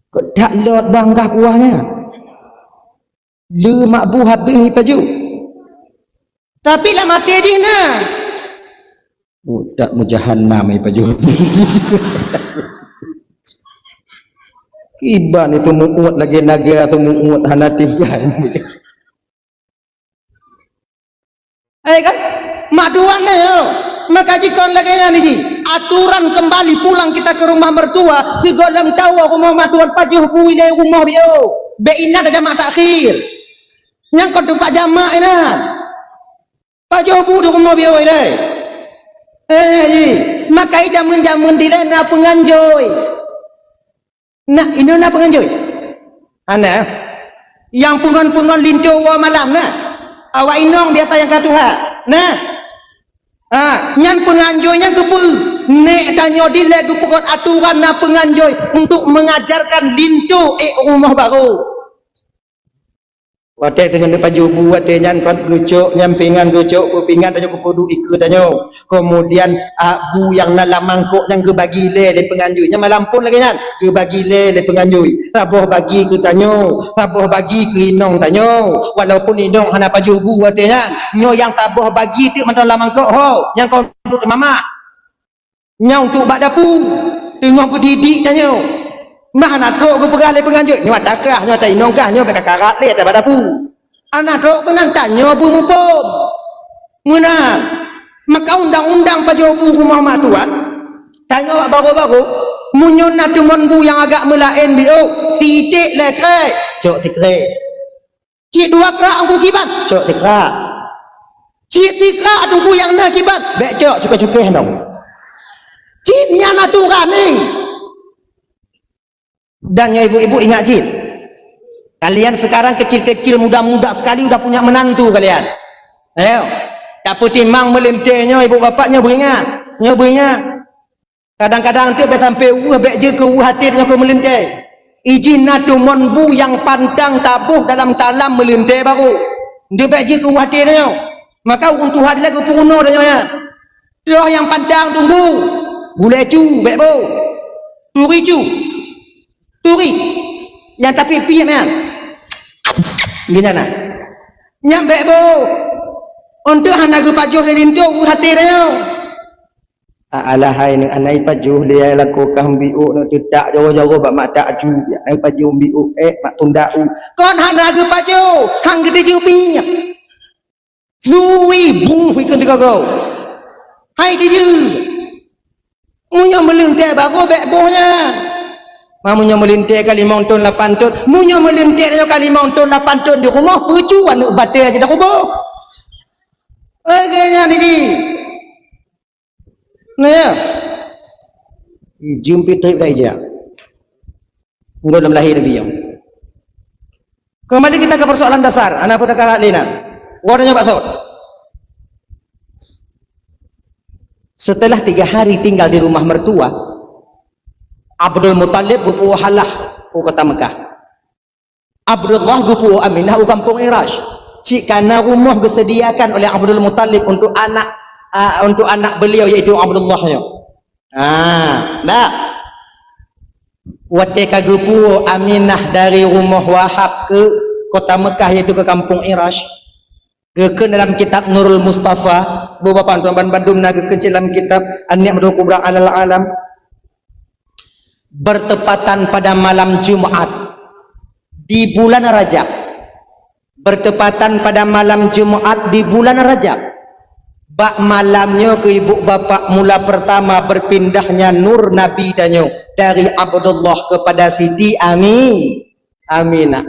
kedak lot bangkah kuahnya lu mak bu habis baju tapi lah mati aja nah tak mujahannam baju iban itu muut lagi naga atau muut hanati kan kan mak duan maka jika lagi ni aturan kembali pulang kita ke rumah mertua si golem tahu rumah matuan pajuh pui dari rumah bio be ina ada jamak takhir yang kau tempat jamak ina pajuh pu di rumah bio ini maka jamun di lena penganjoy nak ini na penganjoy ana yang pungan lintu wa malam na awak inong biasa yang katuha nah nyan penganjoynya kepu nek tanyo dile kepukot aturan na penganjoy untuk mengajarkan lintu rumah baru Wate dengan baju bu wate nyan kon gecok nyampingan gecok kupingan tanya kupudu ikut tanya. Kemudian bu yang dalam mangkuk yang ke bagi le di penganjui nya malampun lagi nyan ke bagi le di penganjui saboh bagi ke tanyo saboh bagi ke inong tanyo walaupun inong hana baju bu wate nyan nyo yang taboh bagi tu man dalam mangkuk ho yang kau duduk mama nyau tu bak dapu tengok ke didik tanyo mah nak tok ke perah le penganjui nyo takah nyo tak inong kah nyo kat karat le tak bak dapu anak tok tu nang tanyo bu mupom muna maka undang-undang pajobu rumah mak tuan tanya awak baru-baru munyon nak cumon bu yang agak melain biu titik lekrek cok tikrek cik dua kerak aku kibat cok tikrak cik tikrak tu bu yang nak kibat bek cok cukai-cukai dong cik nya naturan ni dan ya ibu-ibu ingat cik kalian sekarang kecil-kecil muda-muda sekali udah punya menantu kalian ayo tak putimang melintihnya ibu bapaknya beringat kadang-kadang tu sampai bek je ke hati dia ke melintih izin natumon bu yang pantang tabuh dalam talam melintih baru dia bek je ke hati dia maka untuk hati lagu puno dia dia yang pantang tunggu boleh cu bek bu turi yang tapi piye man gimana nyampe bu untuk anak ke pajuh dia lintuh hati dia alahai ni anai pajuh dia lakukan biuk nak tidak jauh-jauh bak mak tak ju ai pajuh biuk mak tundau kon anak ke pajuh hang gede jupi lui bung hui ketika kau hai dia munyo melintih baru bek bohnya mamunyo melintih kali mountain 8 ton munyo melintih kali mountain 8 ton di rumah percu anak batai aja dah kubur kayaknya ni nah jumpi trip dah ija nggo dalam lahir biang kembali kita ke persoalan dasar anak pada kakak lina warnanya Pak Thor setelah 3 hari tinggal di rumah mertua Abdul Muttalib gupu halah ke kota Mekah Abdullah gupu Aminah ke kampung Irash cik karena rumah disediakan oleh Abdul Muttalib untuk anak beliau yaitu Abdullahnya dah wate kagupu Aminah dari rumah Wahab ke kota Mekah yaitu ke kampung Irash ke dalam kitab Nurul Mustafa beberapa tuan Bandung naga ke dalam kitab An-Ni'matul Kubra Alal Alam bertepatan pada malam Jumat di bulan Rajab bertepatan pada malam Jumat di bulan Rajab bak malamnya ke ibu bapa mula pertama berpindahnya nur Nabi danyo dari Abdullah kepada Siti Aminah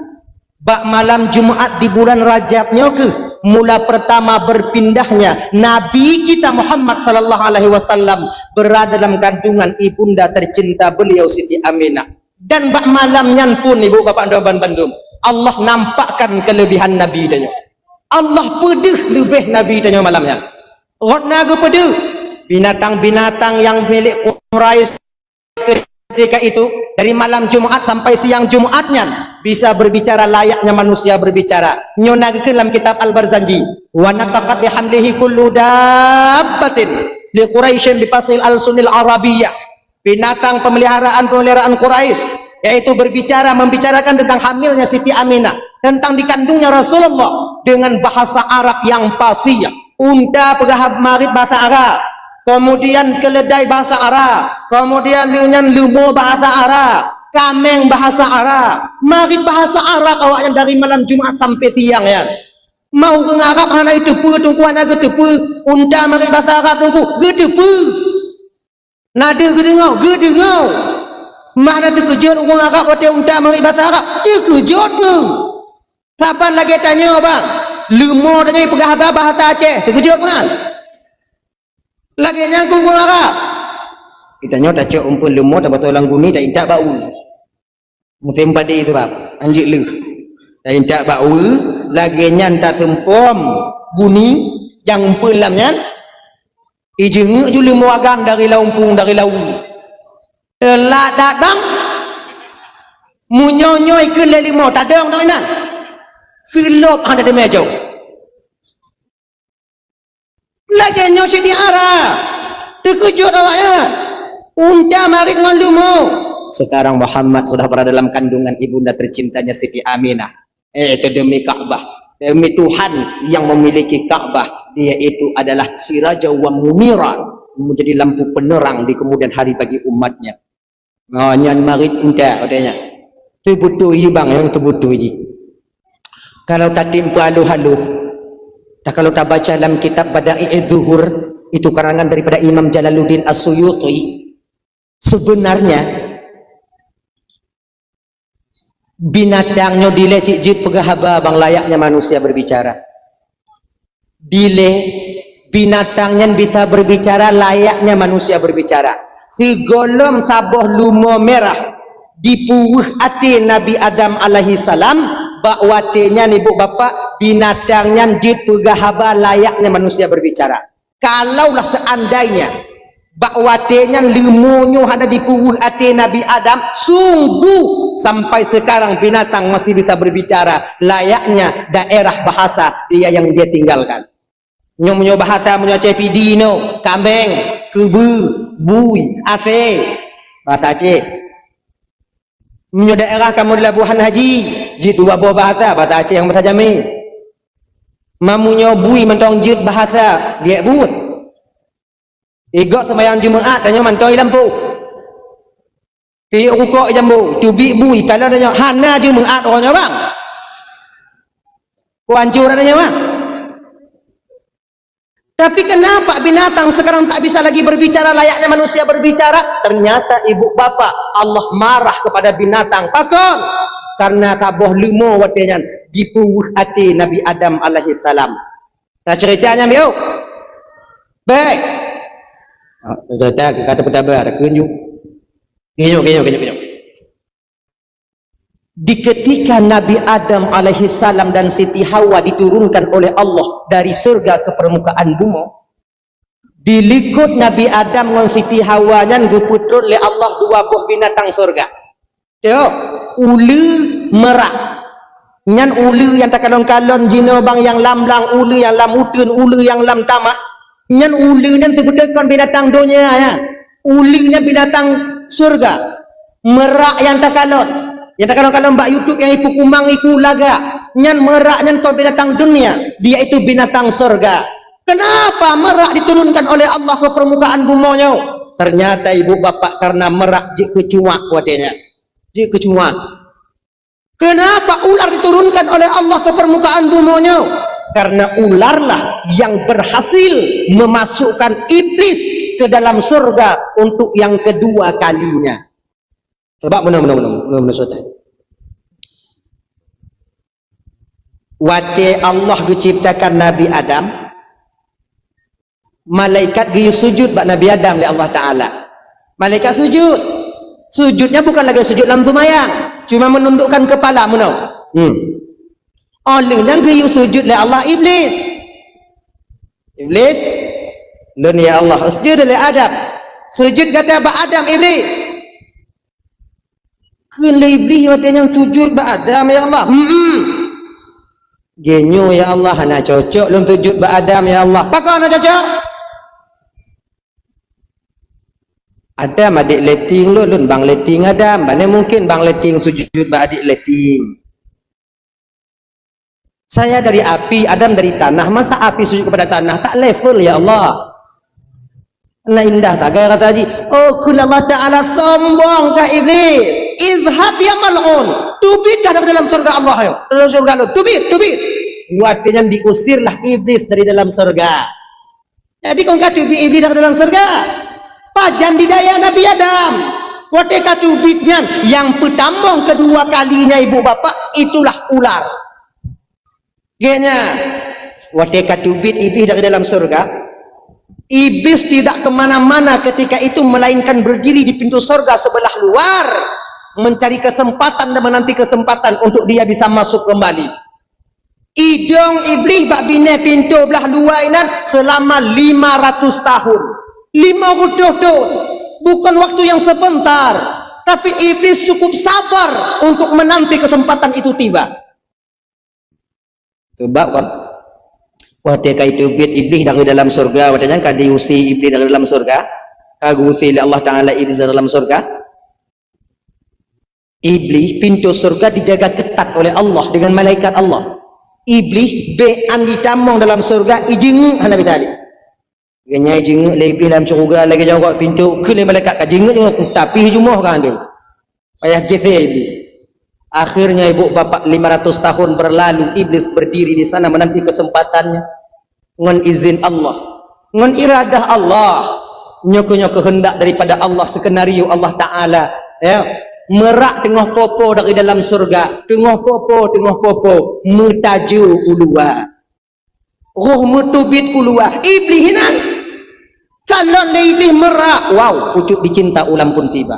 bak malam Jumat di bulan Rajabnya ke mula pertama berpindahnya Nabi kita Muhammad sallallahu alaihi wasallam berada dalam kandungan ibunda tercinta beliau Siti Aminah dan bak malamnya pun ibu bapa Bandung Allah nampakkan kelebihan Nabi danyo Allah pedih lebih Nabi danyo malamnya Rotna ke pedih binatang-binatang yang milik Quraisy ketika itu dari malam Jumat sampai siang Jumatnya bisa berbicara layaknya manusia berbicara nyona ke dalam kitab Al-Barzanji wa nataqat bihamdihi kullu dabbatin li Quraisyin bifasil al-sunil arabiyyah binatang pemeliharaan Quraisy yaitu membicarakan tentang hamilnya Siti Aminah tentang dikandungnya Rasulullah dengan bahasa Arab yang fasih unta pegahab marid bahasa Arab kemudian keledai bahasa Arab kemudian dengan lumo bahasa Arab kameng bahasa Arab marid bahasa Arab awaknya dari malam Jumat sampai siang ya mau ke Arab hana itu tungkuan aga tepu unta marid bahasa Arab tungku gedepu nada gedengau mana terkejut orang Arab waktu unta marid bahasa Arab terkejut ke saban lagi tanya bang lemur dengan pegah bahasa Aceh terkejut kan lagi nyangkung orang Arab kita nyok tak cok umpun lemur tak betul orang bumi tak intak bau musim padi itu bang anjik leh tak intak bau lagi nyan tak tempom buni yang umpun lamnya ijenguk ju lemur agang dari laumpung dari laut telah datang munyonyoy ke lemur tak ada orang nak Filop ada di meja. Lagi nyoci di arah. Terkejut awaknya. Unta mari dengan lumo. Sekarang Muhammad sudah berada dalam kandungan ibunda tercintanya Siti Aminah. Itu demi Ka'bah. Demi Tuhan yang memiliki Ka'bah. Dia itu adalah siraja wa muniran. Menjadi lampu penerang di kemudian hari bagi umatnya. Nganyan marit unta katanya. Tu butuh ini bang, yang tu butuh ini. Kalau tak timpa halu-halu, tak kalau tak baca dalam kitab Bada'i' Zuhur, itu karangan daripada Imam Jalaluddin As-Suyuti, sebenarnya binatangnya dilecik jid pegahaba bang layaknya manusia berbicara. Dile binatangnya bisa berbicara layaknya manusia berbicara. Si golom saboh lumo merah dipuuh ati Nabi Adam alaihi salam. Bak watenya ni bu bapak binatangnya jid pegahaba layaknya manusia berbicara. Kalaulah seandainya bak watenya lemunyo ada di puuh ati Nabi Adam, sungguh sampai sekarang binatang masih bisa berbicara layaknya daerah bahasa dia yang dia tinggalkan. Nyo bahasa menyo cepidino, kambing, kebu, bui, ate, bahasa Aceh. Menyo daerah kamu di Labuhan Haji, jid dua buah bahasa Aceh yang bahasa Jamil. Mamunyo bui mentong jid bahasa dia but. Igot sembahyang Jumaat danyo mantoi lampu. Tiuk rukuk jambu, tubi bui kalau danyo hana Jumaat orangnya bang. Ku hancur danyo bang. Tapi kenapa binatang sekarang tak bisa lagi berbicara layaknya manusia berbicara? Ternyata ibu bapak Allah marah kepada binatang. Pakon karena taboh lumo watenya dipuuh hati Nabi Adam alaihi salam. Tak ceritanya miu. Baik. Cerita kata petabar kenyu. Kenyu. Di ketika Nabi Adam alaihi salam dan Siti Hawa diturunkan oleh Allah dari surga ke permukaan bumi, dilikut Nabi Adam dengan Siti Hawa nyan geputrun oleh Allah dua buah binatang surga. Tengok, ulu merak. Nyan ulu yang tak kalon-kalon jino bang yang lam-lang, ulu yang lam utun, ulu yang lam tamak. Nyan ulu nyan sebutan binatang dunia ya. Ulunya binatang surga. Merak yang tak kalon. Yang tak kalau mbak YouTube yang ipu kumang iku laga nyan merak nyan kau binatang dunia, dia itu binatang surga. Kenapa merak diturunkan oleh Allah ke permukaan bumi? Ternyata ibu bapak karena merak jik kecuak wadenya, jik kecuak. Kenapa ular diturunkan oleh Allah ke permukaan bumi? Karena ularlah yang berhasil memasukkan iblis ke dalam surga untuk yang kedua kalinya. Sebab mana saudara. Waktu Allah menciptakan Nabi Adam, malaikat dia sujud bak Nabi Adam oleh Allah Taala. Malaikat sujud. Sujudnya bukan lagi sujud dalam sembahyang, cuma menundukkan kepala menau. Olehnya dia sujud oleh Allah iblis. Iblis, dan ya Allah sujud oleh Adam. Sujud kata bak Adam iblis. Kelibli yang sujud ba Adam ya Allah. Genyo ya Allah, nak cocok lum sujud ba Adam ya Allah. Pakon nak cocok? Adam adik leting lun bang leting Adam. Mana mungkin bang leting sujud ba adik leting. Saya dari api, Adam dari tanah. Masa api sujud kepada tanah? Tak level ya Allah. Nah indah tak kaya kata haji. Oh Allah Ta'ala sombong kah iblis. Izhab ya mal'un. Tubitkah dari dalam surga Allah ayo. Dalam surga lu. Tubit. Artinya diusirlah iblis dari dalam surga. Jadi kau kata iblis dari dalam surga. Pajan didaya Nabi Adam. Waktu tubitnya yang pertama kedua kalinya ibu bapak itulah ular. Genya. Waktu tubit iblis dari dalam surga. Iblis tidak kemana-mana ketika itu melainkan berdiri di pintu surga sebelah luar mencari kesempatan dan menanti kesempatan untuk dia bisa masuk kembali. Idong iblis bak bina pintu belah luar ini selama 500 tahun. 500 tahun bukan waktu yang sebentar, tapi iblis cukup sabar untuk menanti kesempatan itu tiba. Sebab kan waktu itu bit iblis dari dalam surga, waktunya kan diusi iblis dari dalam surga, kaguti Allah Ta'ala iblis dalam surga. Iblis pintu surga dijaga ketat oleh Allah dengan malaikat Allah. Iblis be'an ditamong dalam surga ijenguk Nabi tadi. Ganya ijenguk le iblis dalam surga lagi jauh pintu ke malaikat kajenguk tapi jumuh kan tu. Payah gitu iblis. Akhirnya ibu bapak 500 tahun berlalu iblis berdiri di sana menanti kesempatannya dengan izin Allah, dengan iradah Allah, nyoko-nyoko kehendak daripada Allah, skenario Allah Ta'ala ya, merak tengah popo dari dalam surga, tengah popo metaju ulua roh metubit ulua iblis hinan kalau iblis merak wow pucuk dicinta ulam pun tiba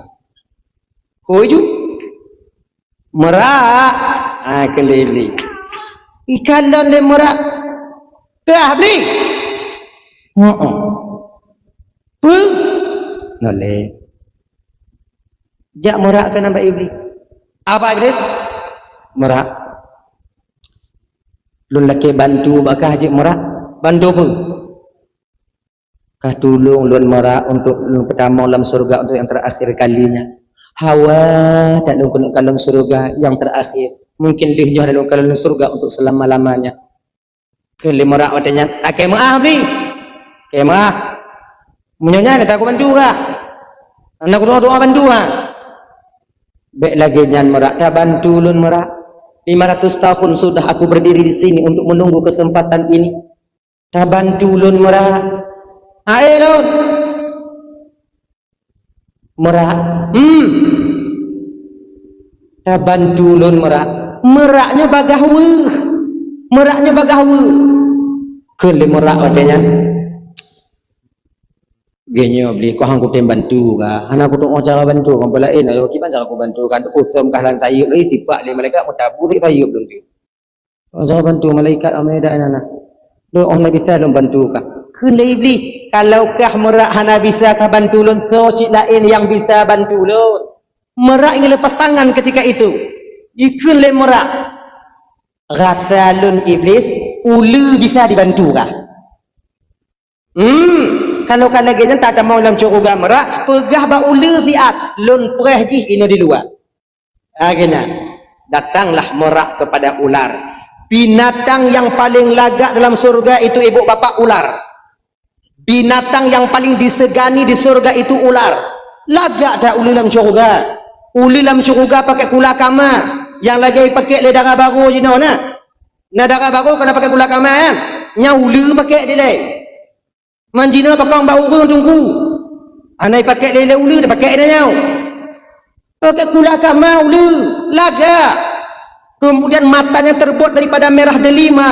huju merak kelili ikan dan dia merak ke habli noleh jak merak ke nampak iblis apa iblis merak lun laki bantu bakal haji merak bantu pun kah tolong lun merak untuk lun pertama dalam surga untuk yang terakhir kalinya Hawa tak dalam kalung surga yang terakhir mungkin lihnya dalam kalung surga untuk selama-lamanya kelima waktunya akai maaf ni akai maaf menyonya nak aku bantu lah anak doa bantu lah baik lagi nyan merak tak bantu lun merak 500 tahun sudah aku berdiri di sini untuk menunggu kesempatan ini tak bantu lun merak ayo lun merak dah bantu lun meraknya bagawe ke merak adanya genyo beli kau hangku tem bantu ka anak aku tu cara bantu kau lain ayo gimana cara aku bantu kan usum kahlang tayub lagi sifat le malaikat mutabur tayub dulu cara bantu malaikat ameda anak doa Nabi sallallahu bantu ka kena iblis kalau kah merak hana bisa kah bantu lun so cik lain yang bisa bantu lun merak ini lepas tangan ketika itu ikun le merak rasa lun iblis ulu bisa dibantu kah kalau lagi tak ada mau dalam curga merak pegah ba ulu ziat lun pereh ji ino di luar akhirnya datanglah merak kepada ular binatang yang paling lagak dalam surga itu ibu bapak ular binatang yang paling disegani di surga itu ular lagak dah uli dalam surga uli dalam surga pakai kula kama yang lagi pakai ledara baru je nak ledara baru kena pakai kula kama kan nyauli pakai dia deh manjina pakai bau urung tunggu anai pakai lele uli dia pakai dia nyau pakai kula kama uli lagak kemudian matanya terbuat daripada merah delima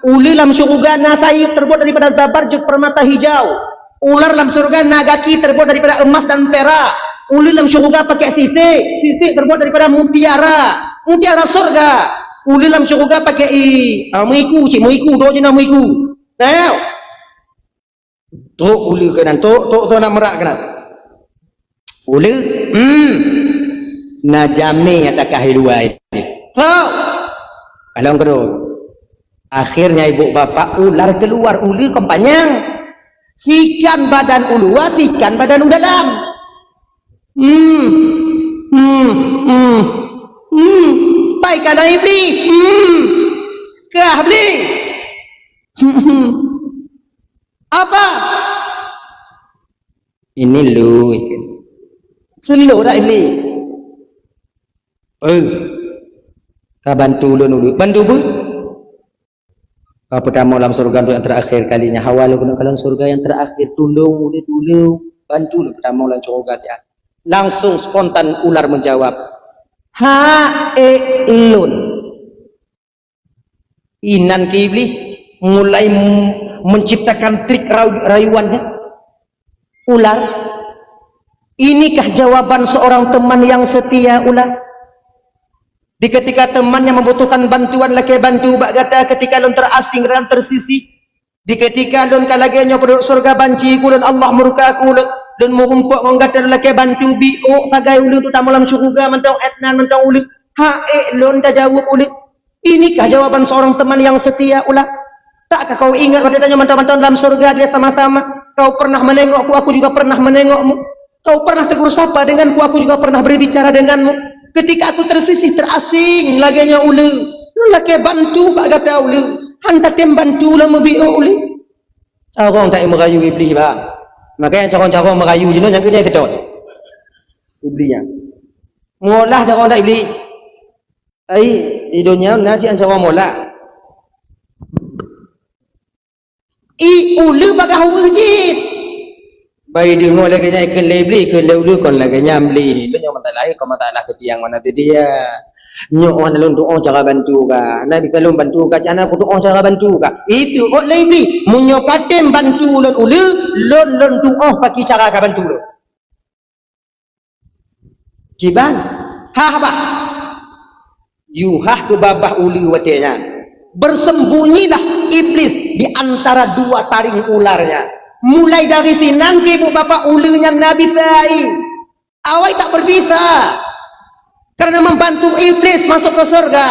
uli dalam surga nasaib terbuat daripada zabarjud permata hijau ular dalam surga nagaki terbuat daripada emas dan perak uli dalam surga pakai sisik terbuat daripada mutiara surga uli dalam surga pakai muiku tu je nama muiku tahu tu uli kanan tu nak merak kanan uli najami atakah hiduai tahu kalau kedua akhirnya ibu bapak ular keluar uli kempanyang sikan badan ulua sikan badan dalam baiklah iblis kah beli apa ini lu selo dah iblis kah bantu lu bantu bu kau pertama dalam surga untuk yang terakhir kalinya Hawa lu kena dalam surga yang terakhir tolong bantu lu pertama dalam surga ya. Langsung spontan ular menjawab lun inan ke iblis mulai menciptakan trik rayuannya ular inikah jawaban seorang teman yang setia ular di ketika temannya membutuhkan bantuan laki bantu bak kata ketika lun terasing dan tersisi di ketika lun kalagenya penduduk surga banci ku dan Allah murka ku dan murumpuk ngata laki bantu biuk sagai ulu tu tamu dalam surga mentong etnan mentong ulu lun dah jawab ulu Inikah jawaban seorang teman yang setia ulah? Takkah kau ingat pada tanya mantan-mantan dalam surga dia tama-tama? Kau pernah menengokku, aku juga pernah menengokmu. Kau pernah tegur sapa denganku, aku juga pernah berbicara denganmu. Ketika aku tersisih terasing, laganya ulu. Laki bantu pak kata ulu. Hanta tem bantu lah mebi'u ulu. Corong tak merayu iblis bang. Makanya corong-corong merayu jenuh yang kerja sedot. Iblisnya. Ngolah corong tak iblis. Di dunia nanti an corong mola. Ulu bagah wujud. Bayi dengar lagi nya ikan lebli, ikan lebli kon lagi nyamli. Lu nyaman tak lain, kau mata lah ketiang mana tu dia. Nyok mana lu doa cara bantu ka. Nabi kalau bantu ka, cana aku doa cara bantu ka. Itu kau lebli. Munyo katem bantu lon ulu, lon doa pakai cara ka bantu lu. Kiban, apa? Yuhah ke babah ulu watenya. Bersembunyilah iblis di antara dua taring ularnya. Mulai dari sini nanti bu bapak ulunya Nabi tai. Awak tak berbisa karena membantu iblis masuk ke surga.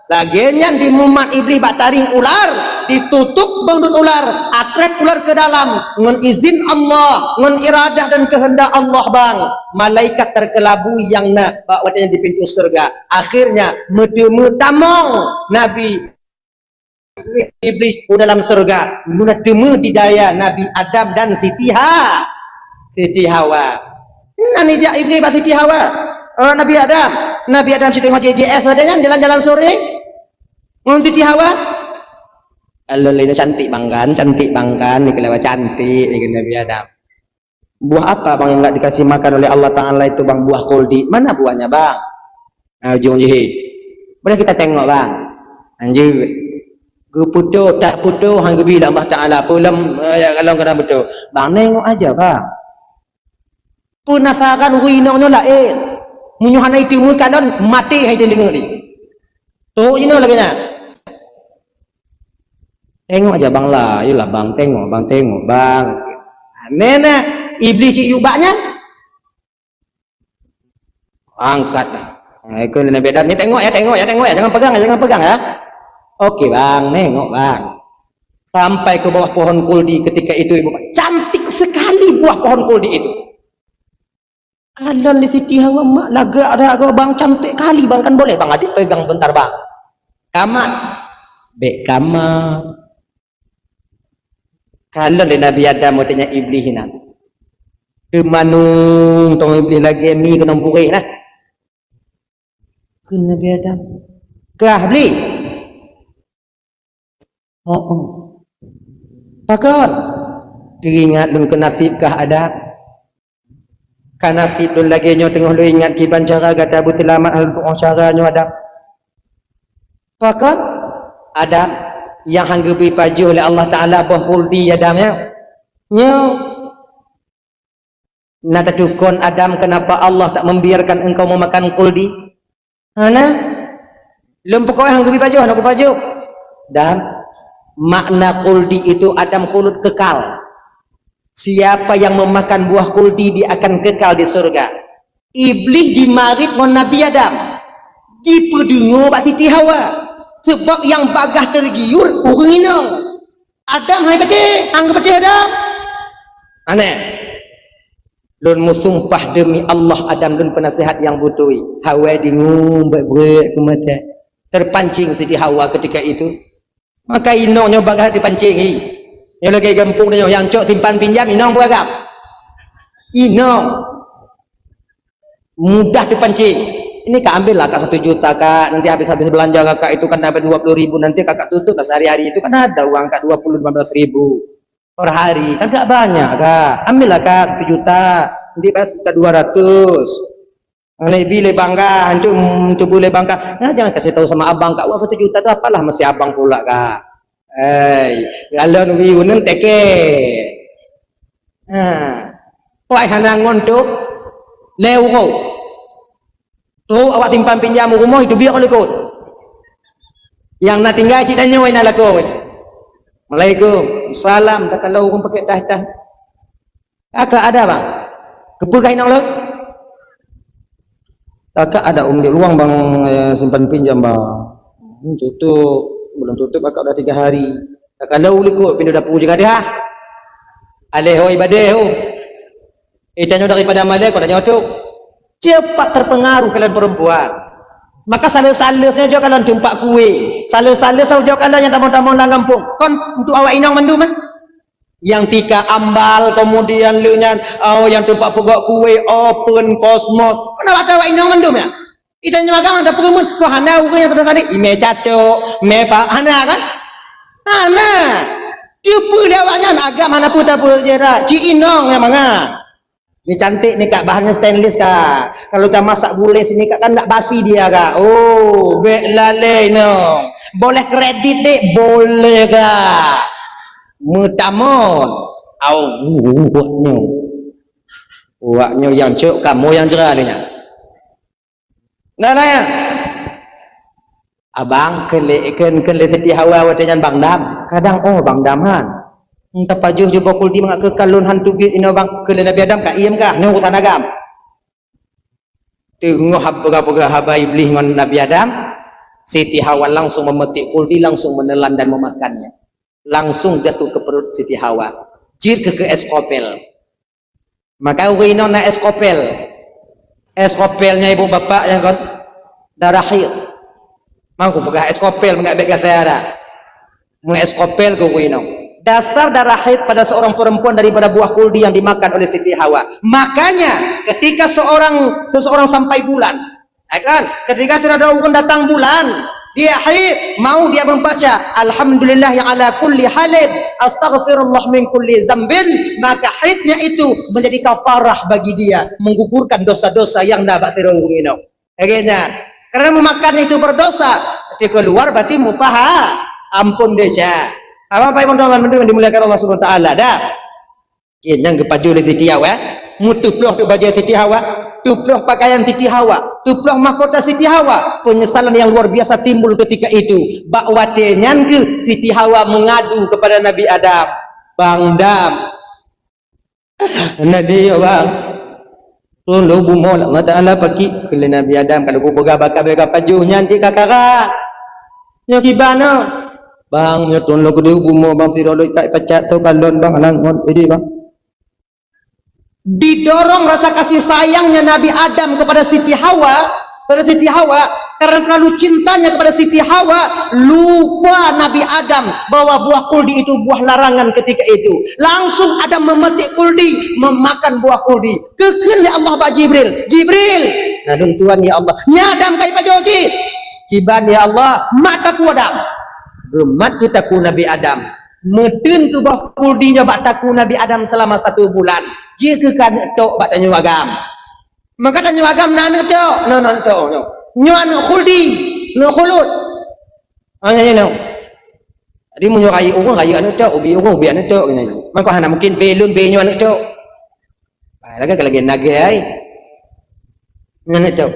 Laginya di mumat iblis bak taring ular, ditutup bandut ular, atret ular ke dalam dengan izin Allah, dengan iradah dan kehendak Allah bang. Malaikat terkelabui yang nak bawa di pintu surga. Akhirnya tamong Nabi iblis di dalam surga guna temu didaya Nabi Adam dan Siti Hawa. Nani jak iblis bat Siti Hawa. Nabi Adam sudah tengok JJS wadanya jalan-jalan sore. Ngon Siti Hawa. Allah lena cantik bangkan ni kelewat cantik ni Nabi Adam. Buah apa bang yang enggak dikasih makan oleh Allah Taala itu bang? Buah kuldi. Mana buahnya bang? Ujung jihid. Boleh kita tengok bang. Anjir. Putu tak putu hang bila Allah Taala pulam ya kalau kena betul. Bang nengok aja bang. Penasaran ruinongnya lain. Munyuhana itu kanan mati hai dengar ni. Tu ini lagi nya. Tengok aja bang lah, yalah bang tengok bang. Nena iblis yubaknya angkat dah. Ikut Nabi Adam ni tengok ya, jangan pegang ya. Okey bang, nengok bang. Sampai ke bawah pohon kuldi ketika itu ibu. Cantik sekali buah pohon kuldi itu. Kalau di Siti Hawa mak laga bang cantik kali bang, kan boleh bang adik pegang bentar bang. Kamat. Bek kamat. Kalau di Nabi Adam mau tanya iblis nak. Kemanung tong iblis lagi mi kena purih lah. Ke Nabi Adam. Kah iblis. Pakar teringat dun ke nasibkah ada kan nasib dun lagi nyo tengah lu ingat kiban cara kata Abu Selamat al cara nyo ada pakar ada yang hanggepi paju oleh Allah Ta'ala bahuldi adamnya nyo nata dukun Adam kenapa Allah tak membiarkan engkau memakan kuldi hana lem pokoknya hanggepi paju aku paju dan makna kuldi itu Adam kulut kekal. Siapa yang memakan buah kuldi dia akan kekal di surga. Iblis dimarit dengan Nabi Adam. Dipedengar bak Siti Hawa. Sebab yang bagah tergiur orang inang. Adam hai betul, anggap betul Adam. Aneh. Lun musumpah demi Allah Adam lun penasihat yang butui. Hawa dengung berat kemata. Terpancing Siti Hawa ketika itu. Maka inongnya bagah dipancing. Yang lagi gempung dia yang cok timpan pinjam inong beragam. Inong mudah dipancing. Ini kak ambil lah kak 1 juta kak. Nanti habis belanja kakak itu kan dapat 20.000. Nanti kakak tutup lah sehari-hari itu kan ada uang kak 15.000 per hari. Kan gak banyak kak. Ambil lah kak 1 juta. Nanti pas kita 200. Lebih le bangga, untuk boleh bangga. Nah, jangan kasih tahu sama abang kak uang 1 juta itu apalah mesti abang pula kak. Kalau nunggu unun teke. Poi hanangon tu lewro. Tu awak timpan pinjam rumah itu biar kalau ikut. Yang nak tinggal cik tanya wena laku. Assalamualaikum. Salam tak kalau orang pakai dah. Kakak ada bang? Kepegai nak lo? Kakak ada di luang bang simpan pinjam bang. tutup, belum tutup akak dah 3 hari. Kalau likut pindah dapur juga dia. Aleh ibadah ho. Tanya daripada Malay kau tanya tu. Cepat terpengaruh kalian perempuan. Maka salah-salahnya juga kalian tumpak kuih. Salah-salah saja kalian yang tamu-tamu lang kampung. Kon untuk awak inang mandu man. Yang tika ambal kemudian lunya yang tumpak pegok kuih open kosmos. Kenapa awak inang mandu ya? Itanya makan ada perumun. Kau hana uga yang tadi. Ime catok, me pak hana kan? Hana. Tiupu lewatnya agak mana pun tak berjerak. Ci inong yang mana? Ini cantik nih kak, bahannya stainless kak. Kalau kita masak gulai sini kak kan tak basi dia kak. Oh, bek lalai no. Boleh kredit dek, boleh kak. Mutamon. Waknya yang cuk, kamu yang cerah ni. Nah, ya. Abang kele teti hawa watenyan bang dam. Kadang bang daman. Entah pajuh jumpa kuldi mengak kekalun hantu bit ino bang kele Nabi Adam kak iem kah nang hutan agam. Tengok apa haba iblis dengan Nabi Adam. Siti Hawa langsung memetik kuldi, langsung menelan dan memakannya. Langsung jatuh ke perut Siti Hawa. Jir ke eskopel. Maka ino na eskopel. Eskopelnya ibu bapak yang kon darah haid. Mau ku pegah eskopel mengak bek kata mu eskopel ku ino. Dasar darah haid pada seorang perempuan daripada buah kuldi yang dimakan oleh Siti Hawa. Makanya ketika seseorang sampai bulan, kan? Ketika tidak ada ukun datang bulan, dia haid, mau dia membaca alhamdulillah yang ala kulli halid, astaghfirullah min kulli dzambin, maka haidnya itu menjadi kafarah bagi dia, menggugurkan dosa-dosa yang dapat terunggung ini. Akhirnya, karena memakan itu berdosa, ketika keluar berarti mupaha, ampun desa. Apa yang teman-teman dimuliakan Allah Subhanahu wa taala dah. Yang kepaju le Siti Hawa, mutuploh ke baju Siti Hawa, tuploh pakaian Siti Hawa, tuploh mahkota Siti Hawa. Penyesalan yang luar biasa timbul ketika itu. Bakwate nyangke Siti Hawa mengadu kepada Nabi Adam. Bang Dam. Nadia bang. Tolong bumo lah Allah Taala pagi ke Nabi Adam kalau ku pegang bakal baju nyanci kakara. Nyokibana. Bang, ya tolong kedua bumo bang tidak ikat pecat tu kalon bang langon ini bang. Didorong rasa kasih sayangnya Nabi Adam kepada Siti Hawa, karena terlalu cintanya kepada Siti Hawa, lupa Nabi Adam bahwa buah kuldi itu buah larangan ketika itu. Langsung Adam memetik kuldi, memakan buah kuldi. Kekil ya Allah Pak Jibril. Nah tuan ya Allah. Nyadam kai Pak Joji. Kiban ya Allah, mataku Adam. Gemat ku taku Nabi Adam. Metun ke buah kuldinya bak taku Nabi Adam selama 1 bulan. Jika kan tok bak tanya agam. Maka tanya agam nana tok. No. Nyuan kuldi, no kulut. No. Jadi mu nyorai orang raya anu tok, ubi anu tok gini. Maka hana mungkin belun be nyuan tok. Lagi naga ai. Nana tok.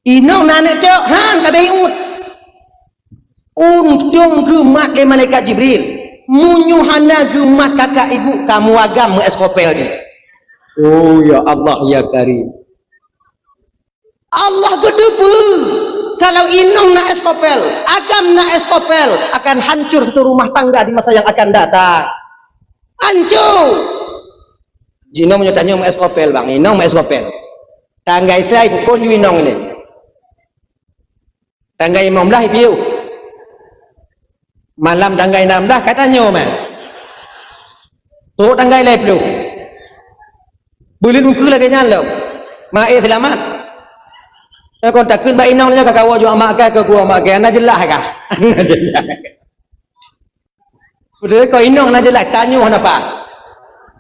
Inong nana tok, hang kabeh ut. Untung gemat le malaikat Jibril. Munyuhana gemat kakak ibu kamu agam eskopel je. Oh ya Allah ya Karim. Allah gedebu. Kalau inong na eskopel, agam na eskopel, akan hancur satu rumah tangga di masa yang akan datang. Hancur. Jino menyatanya mau eskopel bang, inong mau eskopel. Tangga saya ibu konju inong ini. Tangga imam lah ibu. Malam tanggai 6 dah katanya man. Turut tanggai lain dulu. Boleh duka lagi nyala. Mai selamat. Kau takkan ba inang nya kakak wajah mak ke gua mak ke ana jelas kah? Ana jelas. Udah kau inang ana jelas tanya kenapa?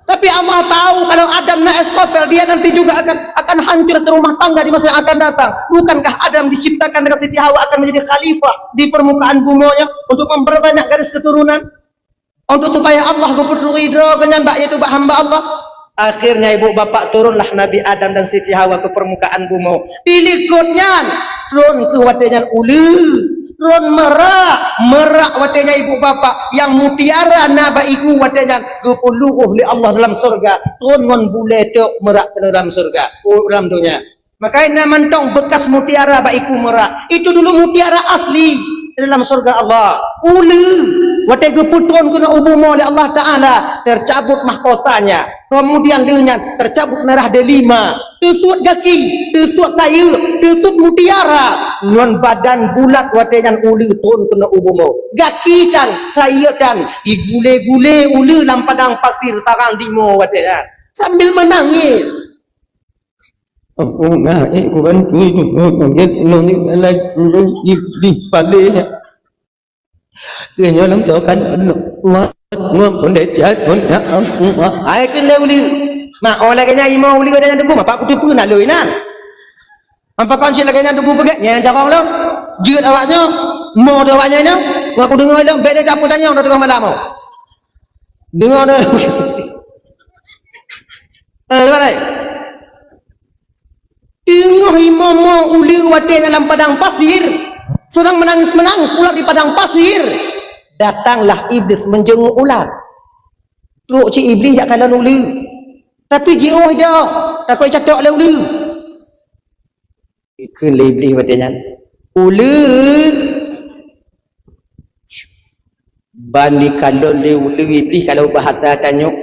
Tapi Allah tahu kalau Adam na eskopel dia nanti juga akan hancur rumah tangga di masa yang akan datang. Bukankah Adam diciptakan dengan Siti Hawa akan menjadi khalifah di permukaan buminya untuk memperbanyak garis keturunan? Untuk supaya Allah berridho dengan mbak itu mbak hamba Allah. Akhirnya ibu bapak turunlah Nabi Adam dan Siti Hawa ke permukaan bumi. Dilikutnya turun ke wadahnya ulu. Ron merak watenya ibu bapak yang mutiara naba iku watenya gepuluh li Allah dalam surga. Ron ngon bule tok merak ke dalam surga. Dalam dunia. Makanya mentong bekas mutiara baiku merah. Itu dulu mutiara asli dalam surga Allah. Ulu watai geputron kena ubumo oleh Allah Ta'ala, tercabut mahkotanya. Kemudian dengan tercabut merah delima, tutut kaki, tutut sayur, tutut mutiara. Nuan badan bulat watainya ulu turun kena ubumo. Kaki dan sayur dan igule-gule ulu dalam padang pasir tarang dimo watainya. Sambil menangis. Aku naik bantu noni lagi di padanya. Dia lang cho kan ngom pun dechat pun ai ke leuli ma oleh kenya imo uli kenya dugu apa aku tipu nak lui nan apa kon sila kenya dugu pegak yang cakong lo jeut awaknya mo awaknya nya aku dengar lo beda dapur tanya udah tengah malam mau dengar dah mana tengok imo uli wate dalam padang pasir sedang menangis-menangis ular di padang pasir. Datanglah iblis menjenguk ular. Teruk cik iblis tak kalah uli. Tapi jioh dah. Takut catok lah uli. Ikut iblis katanya. Uli. Bani kalau uli iblis kalau bahasa tanya.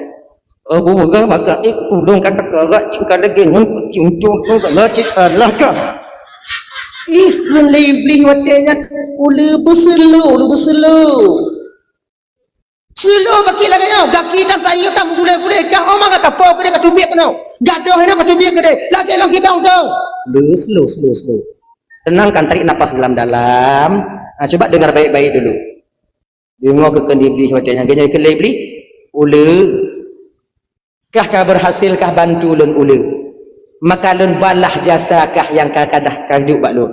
Aku enggak maka ulung kata kerak kada gengun cincung kalau cik Allah kah. Ikut iblis katanya. Uli berselu. Selo baki lagi nyau, gaki tak sayur tak boleh. Kau omang kata apa kau dia kata biak kau. Gadoh ini kata biak kau. Lagi bang kau. Slow. Tenangkan, tarik nafas dalam-dalam. Coba dengar baik-baik dulu. Dengar ke kendibli hotelnya. Ganya ke lebli. Ule. Kah berhasil kah bantu lun ule. Maka lun balah jasa kah yang kah kadah kajuk bak lun.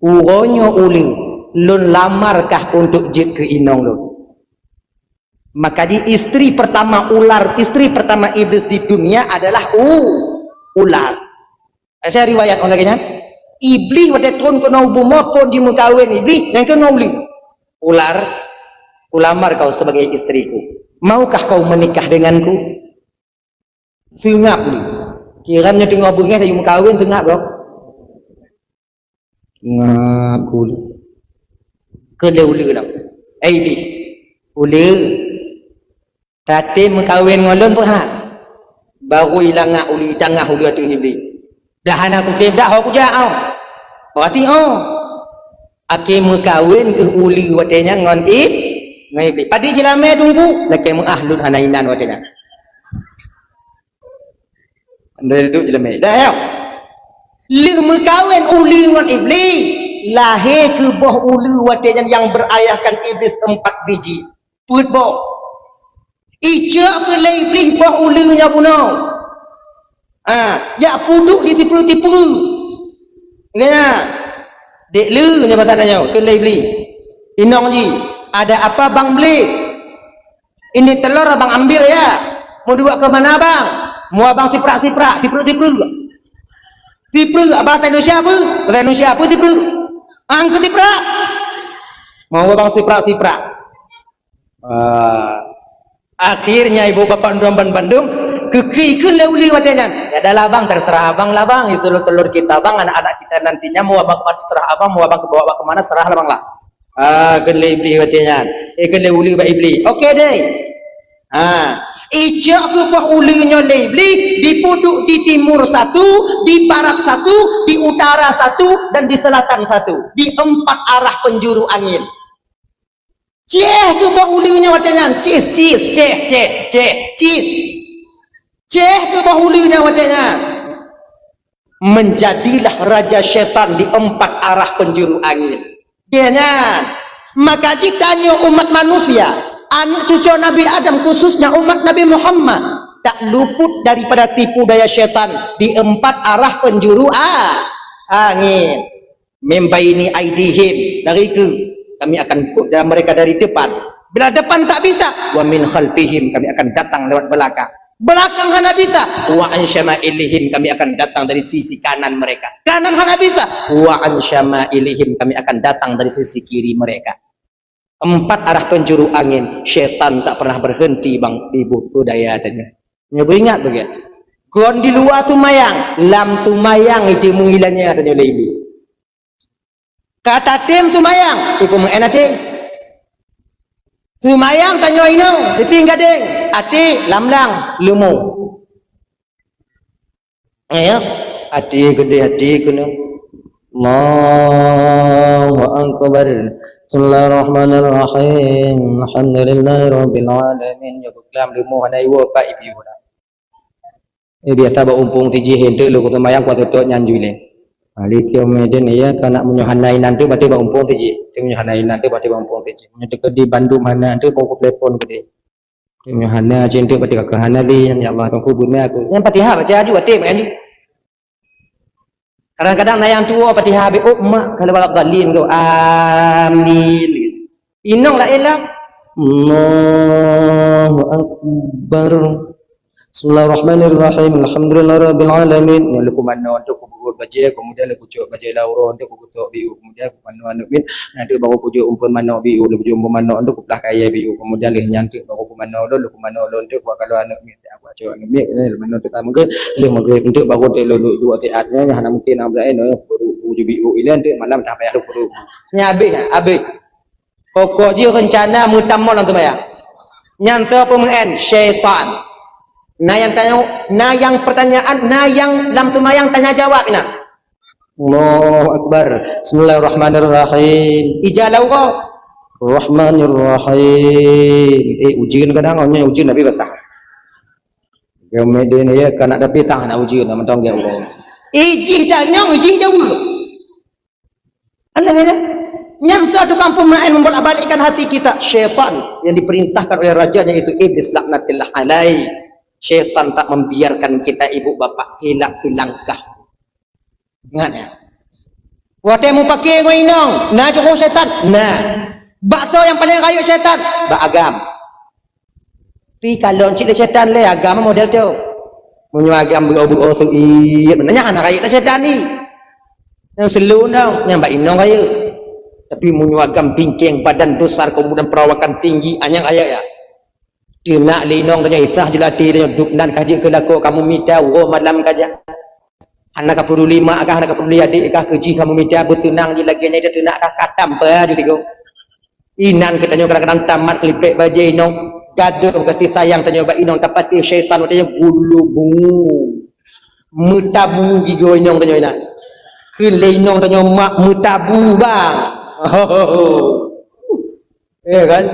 Uronyo ule. Lun lamarkah untuk jek ke inong lun. Maka di istri pertama ular, istri pertama iblis di dunia adalah ular. Saya riwayat olehnya, iblis pada turun ke naubumo pun di mukawin iblis yang ke ngauli. Ular, ulamar kau sebagai istriku. Maukah kau menikah denganku? Tengap ni. Kiranya tengok bunga saya mukawin tengap kau. Ngap uli. Kele-uli dah. Iblis. Uli. Tadi mengkawin ngolon pun baru hilang uli tengah uli atu iblis. Dah anak aku dah aku jauh. Berarti aki mengkawin ke uli watenya ngon iblis. Padi jelame tunggu laki mengahlun hanainan watenya. Anda itu jelame. Dah ya. Li mengkawin uli ngon iblis. Lahir ke boh uli watenya yang berayahkan iblis 4 biji. Put boh. Ijak ke iblis boh ulinya punau. Ya puduk di tipu-tipu. Ya. Dek lu nya batanya ke iblis. Inong ji, ada apa bang Blis? Ini telur abang ambil ya. Mau dibawa ke mana bang? Mau abang siprak-siprak, tipu-tipu. Tipu abang Indonesia apa? Bahasa Indonesia apa tipu? Angkat tiprak. Mau abang siprak-siprak. Akhirnya ibu bapak Bandung kekikun leuli watanya. Ya adalah bang, terserah abang lah bang. Itu telur kita bang, anak-anak kita nantinya mau abang kemana serah abang, mau abang kebawa kemana serah lah bang lah. Kele iblis watanya. Kele uli ba iblis. Okey deh. Ijak ke bah ulinya iblis dipuduk di timur satu, di barat satu, di utara satu, dan di selatan satu. Di 4 arah penjuru angin. Ceh ke bah ulinya watanya. Ceh ke bah ulinya watanya. Menjadilah raja syaitan di 4 arah penjuru angin. Dianya. Maka jikanya umat manusia, anak cucu Nabi Adam khususnya umat Nabi Muhammad, tak luput daripada tipu daya syaitan di 4 arah penjuru angin. Membaini aidihim, dari ke kami akan put mereka dari depan. Bila depan tak bisa, wa min khalfihim, kami akan datang lewat belakang. Belakang hana bisa, wa an syama'ilihim, kami akan datang dari sisi kanan mereka. Kanan hana bisa, wa an syama'ilihim, kami akan datang dari sisi kiri mereka. 4 arah penjuru angin. Syaitan tak pernah berhenti bang ibu budaya tanya. Nyoba ingat begitu. Kon di luar tu mayang, lam tu mayang itu mengilangnya katanya oleh ibu. Kata tim tu mayang, ibu mengenati. Tu mayang tanya ino, ditinggal deng, ati lamlang lumu. Ya, hati gede hati kena. Allahu akbar. Bismillahirrahmanirrahim. Alhamdulillahirabbil alamin. Ya klam lumu hanai wo pa ibu dah. Biasa ba umpung tiji hendak lu kutu mayang kuat tu nyanju le. Ali kio meden ya kana munyohanai nanti bati ba umpung tiji. Munyohanai nanti bati ba umpung tiji. Munyo di Bandung mana nanti kau telepon gede. Munyohana cinta bati ka hana li ya Allah kau kubuna aku. Yang Fatihah baca aju bati makan. Kadang-kadang nayang tua Fatihah be mak kalau balak dalin kau amin. Inong la elah. Allahu akbar. Bismillahirrahmanirrahim. Alhamdulillahirabbil alamin. Lalu kumano untuk kubur baca, kemudian lalu kucuk baca lauro untuk kukutuk biu, kemudian kumano anu min nanti baru kucuk umpun mano biu, lalu kucuk umpun mano untuk kuplah kaya biu, kemudian lih nyantik baru kumano lalu kumano untuk buat kalau anu min aku baca anu min ini mano kita mungkin lih maghrib untuk baru lalu dua saatnya hanya mungkin ambil anu kucuk biu ini nanti malam dah payah kucuk. Habis. Pokok je rencana mutamol untuk bayar. Nyanta pemengen syaitan. Nah yang tanya, nah yang pertanyaan, nah yang lam tumayang tanya jawab nah. Allahu akbar. Bismillahirrahmanirrahim. Ijalau kau. Rahmanirrahim. Ujian kadang orangnya ujian Nabi basah. Kemudian ya kana dapat tangan nak ujian nak mentong dia Allah. Iji tanya uji jauh. Allah kata, nyangka tu kampung main membolak-balikkan hati kita. Syaitan yang diperintahkan oleh rajanya itu iblis laknatillah alaihi. Syaitan tak membiarkan kita ibu bapak hilak tu langkah. Ingat ya. Watemu pakai ngoinong, nah joko syaitan. Nah, bakso yang paling kaya syaitan, bak agam. Pi kalau cik syaitan le agama model tu. Munyo agam beru-beru tu iya, benarnya anak kaya syaitan ni. Yang selu nang, yang bak inong kaya. Tapi munyo agam bingking badan besar kemudian perawakan tinggi, anyang kaya ya. Dia nak linong tanya isah jelati tanya duknan kaji ke lako kamu minta wo malam kaja anak ka perlu lima kah anak ka perlu adik kah keji kamu minta bertenang je lagi nya dia nak kah katam pa je tigo inan katanya kadang-kadang tamat kelipek baje inong gaduh kasih sayang tanya ba inong tapati syaitan tanya gulubu mutabu gigo inong tanya ina ke inong tanya mak mutabu bang kan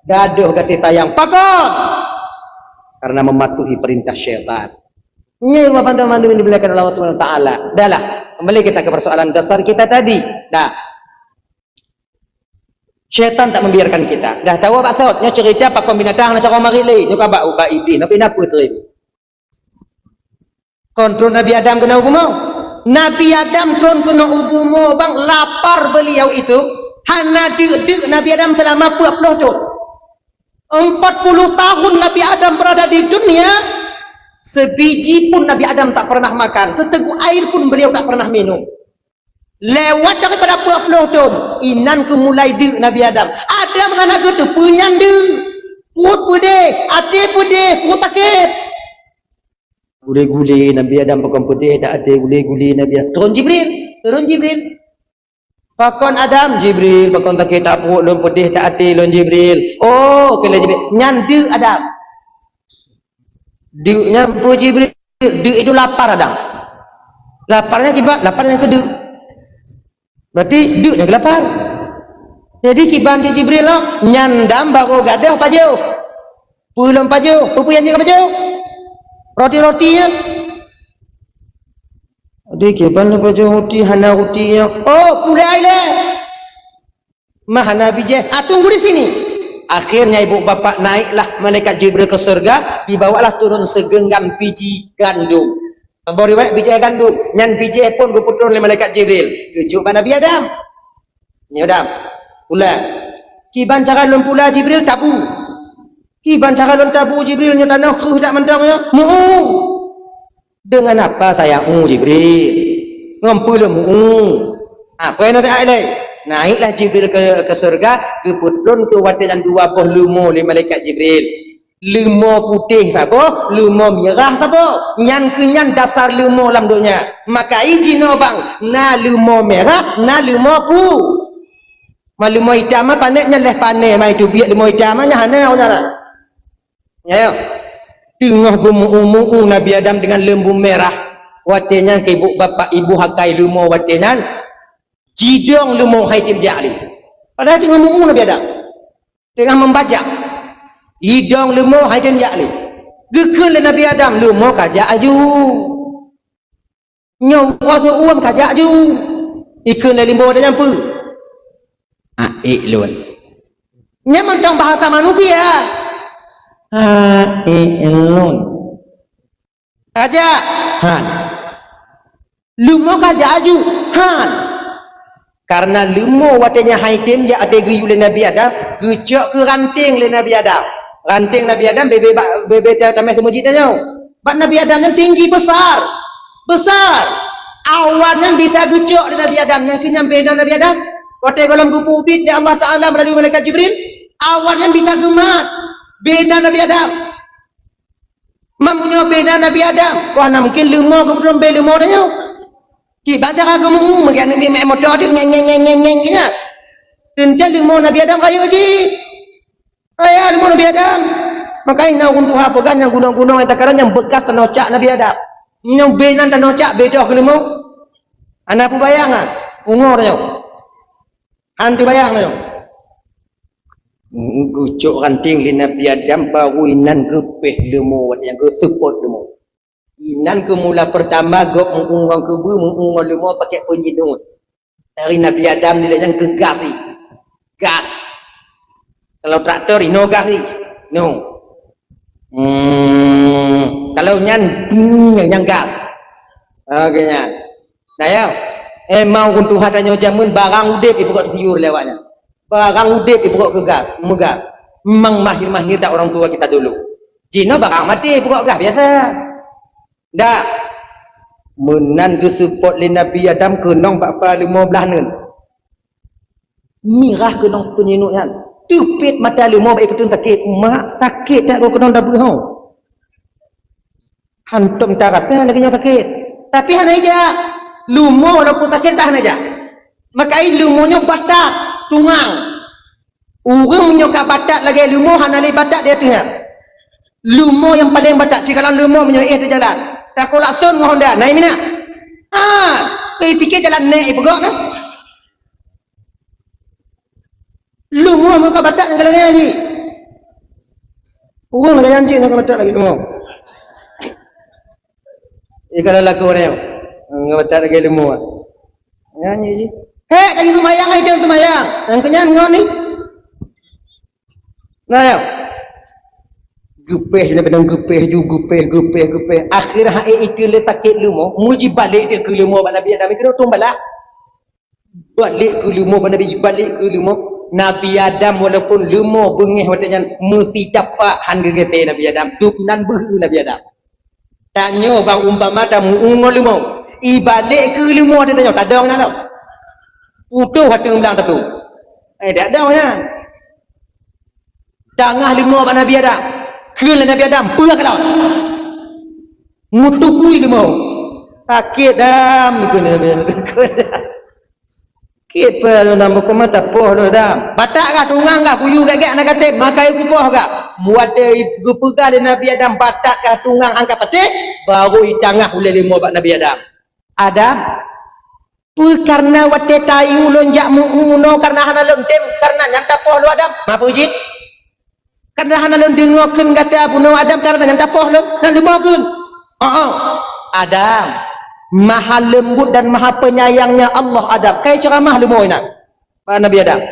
gaduh kasih sayang pakot karena mematuhi perintah syaitan. Ini mandu yang diberikan Allah Subhanahu wa taala. Dahlah, kembali kita ke persoalan dasar kita tadi. Dah. Syaitan tak membiarkan kita. Dah tahu apa maksudnya cerita pak binatang nak cara mari le, nyuka bak ubah iblis, tapi nak putri. Kontrol Nabi Adam kena hukumo. Nabi Adam kena hukumo bang lapar beliau itu. Hana dik Nabi Adam selama 40 tahun. 40 tahun Nabi Adam berada di dunia, sebiji pun Nabi Adam tak pernah makan, seteguk air pun beliau tak pernah minum. Lewat daripada 40 tahun, inan ke mulai di Nabi Adam. Adam anak itu penyandung, put pude, ati pude, put takit. Gule-gule Nabi Adam pakai putih, tak ada gule-gule Nabi Adam. Turun Jibril. Pakon Adam Jibril, pakon tak kita pun lom putih tak hati lom Jibril. Oh, kena Jibril. Nyandu Adam. Dia nyampu Jibril. Dia itu lapar Adam. Laparnya kibat, lapar yang kedua. Berarti dia yang lapar. Jadi kiban si Jibril lah nyandam baru gadah pajau. Pulom pajau, pupu yang jaga pajau. Roti-roti ya. Adik kiban le pajau roti hana roti ya. Oh, pulai le. Mahana bijah. Tunggu di sini. Akhirnya ibu bapak naiklah malaikat Jibril ke surga, dibawalah turun segenggam biji gandum. Bawa riwayat biji gandum, nyan biji pun turun oleh malaikat Jibril. Tujuh Nabi Adam. Ni Adam. Pula. Kiban cara lom pula Jibril tabu. Kiban cara lom tabu Jibril nya tanah kruh tak mendang ya. Mu. Dengan apa saya Jibril? Ngampul mu. Apa yang nak ada? Naiklah Jibril ke surga, ke putun ke wadian 20 lumu oleh malaikat Jibril. Lumo putih tak apa, lumo merah tak apa. Nyan kenyan dasar lumo dalam dunia. Maka izino bang, na lumo merah, na lumo pu. Ma lumo hitam mah paneknya leh panek mai tu biak lumo hitam mah hana orang. Ya. Tengah gumu Nabi Adam dengan lembu merah. Watenya ke ibu bapa ibu hakai lumo watenya. Jidong lumo haitim jali. Padahal tengah gumu Nabi Adam. Tengah membaca. Hidung lumo haitim jali. Gekul Nabi Adam lumo kajak aju. Nyong kuasa uam kajak aju. Ikun limbo dah nyampu. Lun. Nyaman dong bahasa manusia. Lun. Kajak. Han. Lumo kajak aju. Han. Karena lumo watanya haitim ja ada guyul Nabi Adam, gecok ke ranting le Nabi Adam. Ranting Nabi Adam bebe tamai semujit aja. Bak Nabi Adam yang tinggi besar. Besar. Awan yang bisa gecok le Nabi Adam yang kenyam beda Nabi Adam. Kote golong kupu ubit ya Allah Taala melalui malaikat Jibril. Awan yang bisa gemat. Beda Nabi Adam. Mamunya beda Nabi Adam. Wah mungkin lumo kemudian beda lumo dah. Ki baca kamu mungkin Nabi Muhammad dia ngeng gini. Tentu lumo Nabi Adam kayu ji. Ayah lumo Nabi Adam. Makanya nak untuk apa kan yang gunung-gunung yang takaran yang bekas tanocak Nabi Adam. Yang benan tanocak beda ke lumo. Anak pun bayangan. Ungor dia. Hantu bayang dia. Gucuk ranting li Nabi Adam baru inan kepeh lumo yang ke support lumo. Inan ke mula pertama gop mengungang kebu mengungang lumo pakai penyidung. Dari Nabi Adam dia yang ke gas ni. Gas. Kalau traktor ino gas ni. No. Kalau yang gas. Okeynya. Nah ya. Mau untuk hatanya jamun barang udip ibu kok tiur lewatnya. Barang udip ibu kok ke gas, megah. Memang mahir-mahir tak orang tua kita dulu. Cina barang mati ibu kok gas biasa. Dak. Menan ke support le Nabi Adam ke nong 15 nun. Mirah ke nong penyinuknya. Tupit mata lu mau baik ketun sakit. Mak sakit tak kau kenong dah berhong. Hantum taratnya lagi yang sakit. Tapi hanya aja. Lumo walaupun sakit tahan aja. Makai lumonya batak, tungang. Orang menyokap batak lagi lumo hanali batak dia tengah. Lumo yang paling batak. Jika lumo menyokap dia jalan. Tak kau lakson dengan Honda. Naik mana? Kau fikir jalan naik pegok kan? Lumo menyokap batak yang kalau lagi. Orang lagi janji menyokap batak lagi lumo. Kalau laku orang ngawatar lagi lemu. Nyanyi je. Hei, tadi tumayang ai dia tumayang. Yang kenyan ngon ni. Nah ya. Gupeh le benang gupeh ju gupeh. Akhir hai itu le takit lumo, muji balik dia ke lumo Nabi Adam itu tu balik. Balik ke lumo Nabi balik ke lumo. Nabi Adam walaupun lumo bengih watanya mesti dapat hanggete Nabi Adam. Tupnan behu Nabi Adam. Tanya bang umpama tamu ungol lumo. Ibalik ke lumo dia tanya tak ada orang nak putuh hati bilang tu tak ada orang tengah lumo Nabi Adam ke Nabi Adam pulang ke laut ngutukui lumo sakit dam ke Nabi Adam sakit pun nama koma tak poh lo dam batak kah tungang kah kuyu gak nak kata makai kupoh kah buat ibu pegal Nabi Adam batak kah tungang angkat petik baru i tengah oleh lumo Nabi Adam Adam karena wate tayu lonjak mu'uno karena hana lontem karena nyanta poh lo Adam apa ujit karena hana lon dengokin kata bunuh Adam karena nyanta poh lo dan lumokin Adam maha lembut dan maha penyayangnya Allah Adam kayak ceramah lumo ini Nabi Adam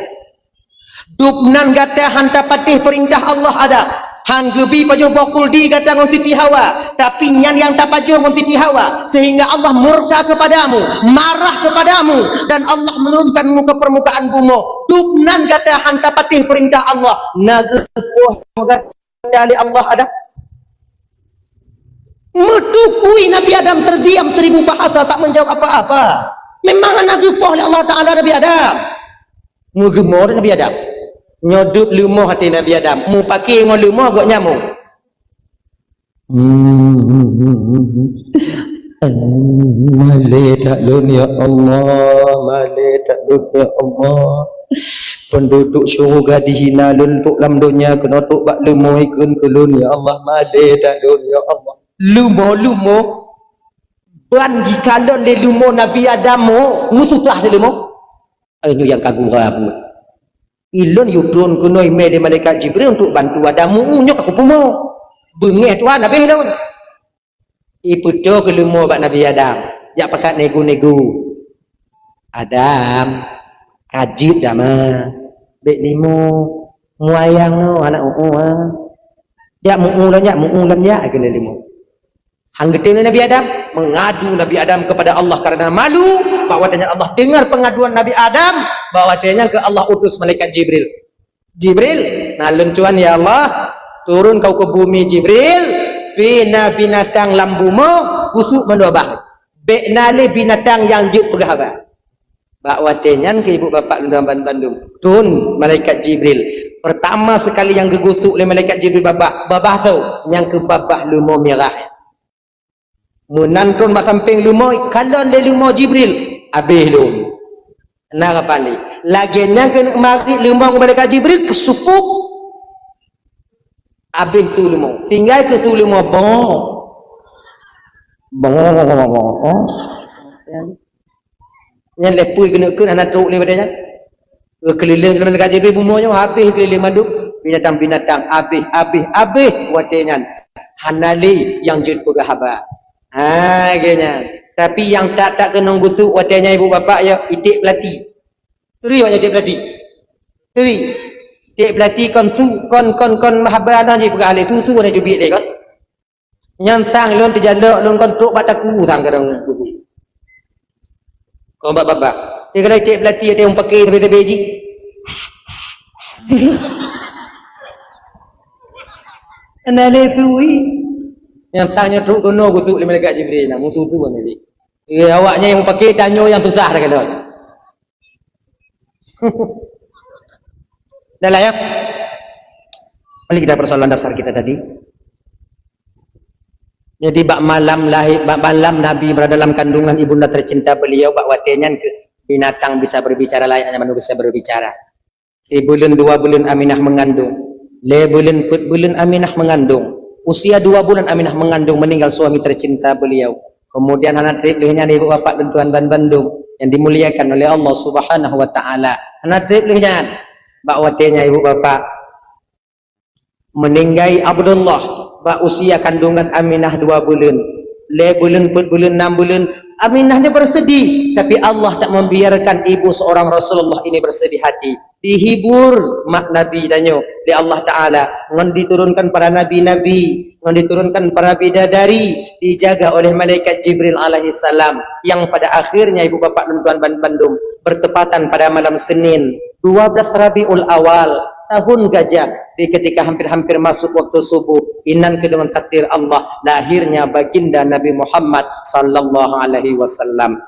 dupnan kata hanta patih perintah Allah Adam han gebi pajo bokul di kata ngon titi hawa tapi nyan yang tak pajo ngon titi hawa sehingga Allah murka kepadamu marah kepadamu dan Allah menurunkanmu ke permukaan bumi dupnan kata han patih perintah Allah naga kata Allah ada metukui Nabi Adam terdiam 1000 bahasa tak menjawab apa-apa memang naga oleh Allah Ta'ala Nabi Adam ngegemor Nabi Adam nyodup lumoh hati Nabi Adam mu pakai ngol lumoh gak nyamuk Malaikat lun ya Allah, malaikat lun ya Allah. Penduduk syurga dihina lun tuk lam dunia kena tuk bak lumo ikun kulun ya Allah, malaikat lun ya Allah. Lumo ban jikalon le lumo Nabi Adam ngututah le lumo. Ini yang kagum rabu. Ilon yudron kuno email dari malaikat Jibril untuk bantu Adamu nyok aku pumo. Bengeh tuan Nabi lun. Iputo ke lumo bak Nabi Adam. Jak pakat nego-nego. Adam kajit dah mah. Bek limo muayang no anak Jak mu'ulan ya kena limo. Hang getih Nabi Adam mengadu Nabi Adam kepada Allah karena malu bahwatanya Allah dengar pengaduan Nabi Adam bahwatanya ke Allah utus malaikat Jibril. Jibril, nah luncuan ya Allah, turun kau ke bumi Jibril, bina binatang lambumo busuk mendobang. Beknale binatang yang juk pegahaba. Bahwatanya ke ibu bapak dalam Bandung. Turun malaikat Jibril. Pertama sekali yang gegutuk oleh malaikat Jibril babah tu, yang ke babah lumo merah. Munantun mak samping lumo kalon le lumo Jibril habis lum nak apa ni laginya kena mari lumo malaikat Jibril kesupuk habis tu lumo tinggal ke tu lumo yang lepui kena anak truk ni padanya keliling malaikat Jibril bumonya habis keliling manduk binatang-binatang habis watenya hanali yang jud pegahaba. Kayaknya. Tapi yang tak kena gutuk watanya ibu bapak ya itik pelati. Teri wak itik pelati. Teri. Itik pelati kon mahabana je pegah le tu ana jubik le kon. Nyantang lon terjalak lon kon truk bataku tang kadang gutuk. Kau bapak. Dia kalau itik pelati ada yang pakai tebe-tebe ji. Ana le tuwi. Yang tanya truk kono gutuk le malaikat Jibril nak mutu-tu kan tadi. Awaknya yang pakai tanyo yang susah dah kalau. Dah lah ya. Mari kita persoalan dasar kita tadi. Jadi bak malam Nabi berada dalam kandungan ibunda tercinta beliau bak watenyan ke binatang bisa berbicara layaknya manusia berbicara. 3 bulan 2 bulan Aminah mengandung. 4 bulan Aminah mengandung. Usia 2 bulan Aminah mengandung meninggal suami tercinta beliau. Kemudian anak triplihnya ibu bapak dan tuan Bandung yang dimuliakan oleh Allah Subhanahu wa taala. Anak triplihnya bakwatenya ibu bapak meninggai Abdullah bak usia kandungan Aminah 2 bulan. 4 bulan 6 bulan Aminahnya bersedih, tapi Allah tak membiarkan ibu seorang Rasulullah ini bersedih hati. Dihibur mak Nabi danyo di Allah Ta'ala, ngan diturunkan para nabi-nabi, ngan diturunkan para bidadari, dijaga oleh malaikat Jibril alaihi salam, yang pada akhirnya ibu bapak dan tuan Bandung bertepatan pada malam Senin 12 Rabiul Awal tahun gajah, di ketika hampir-hampir masuk waktu subuh, inan ke dengan takdir Allah lahirnya baginda Nabi Muhammad sallallahu alaihi wasallam.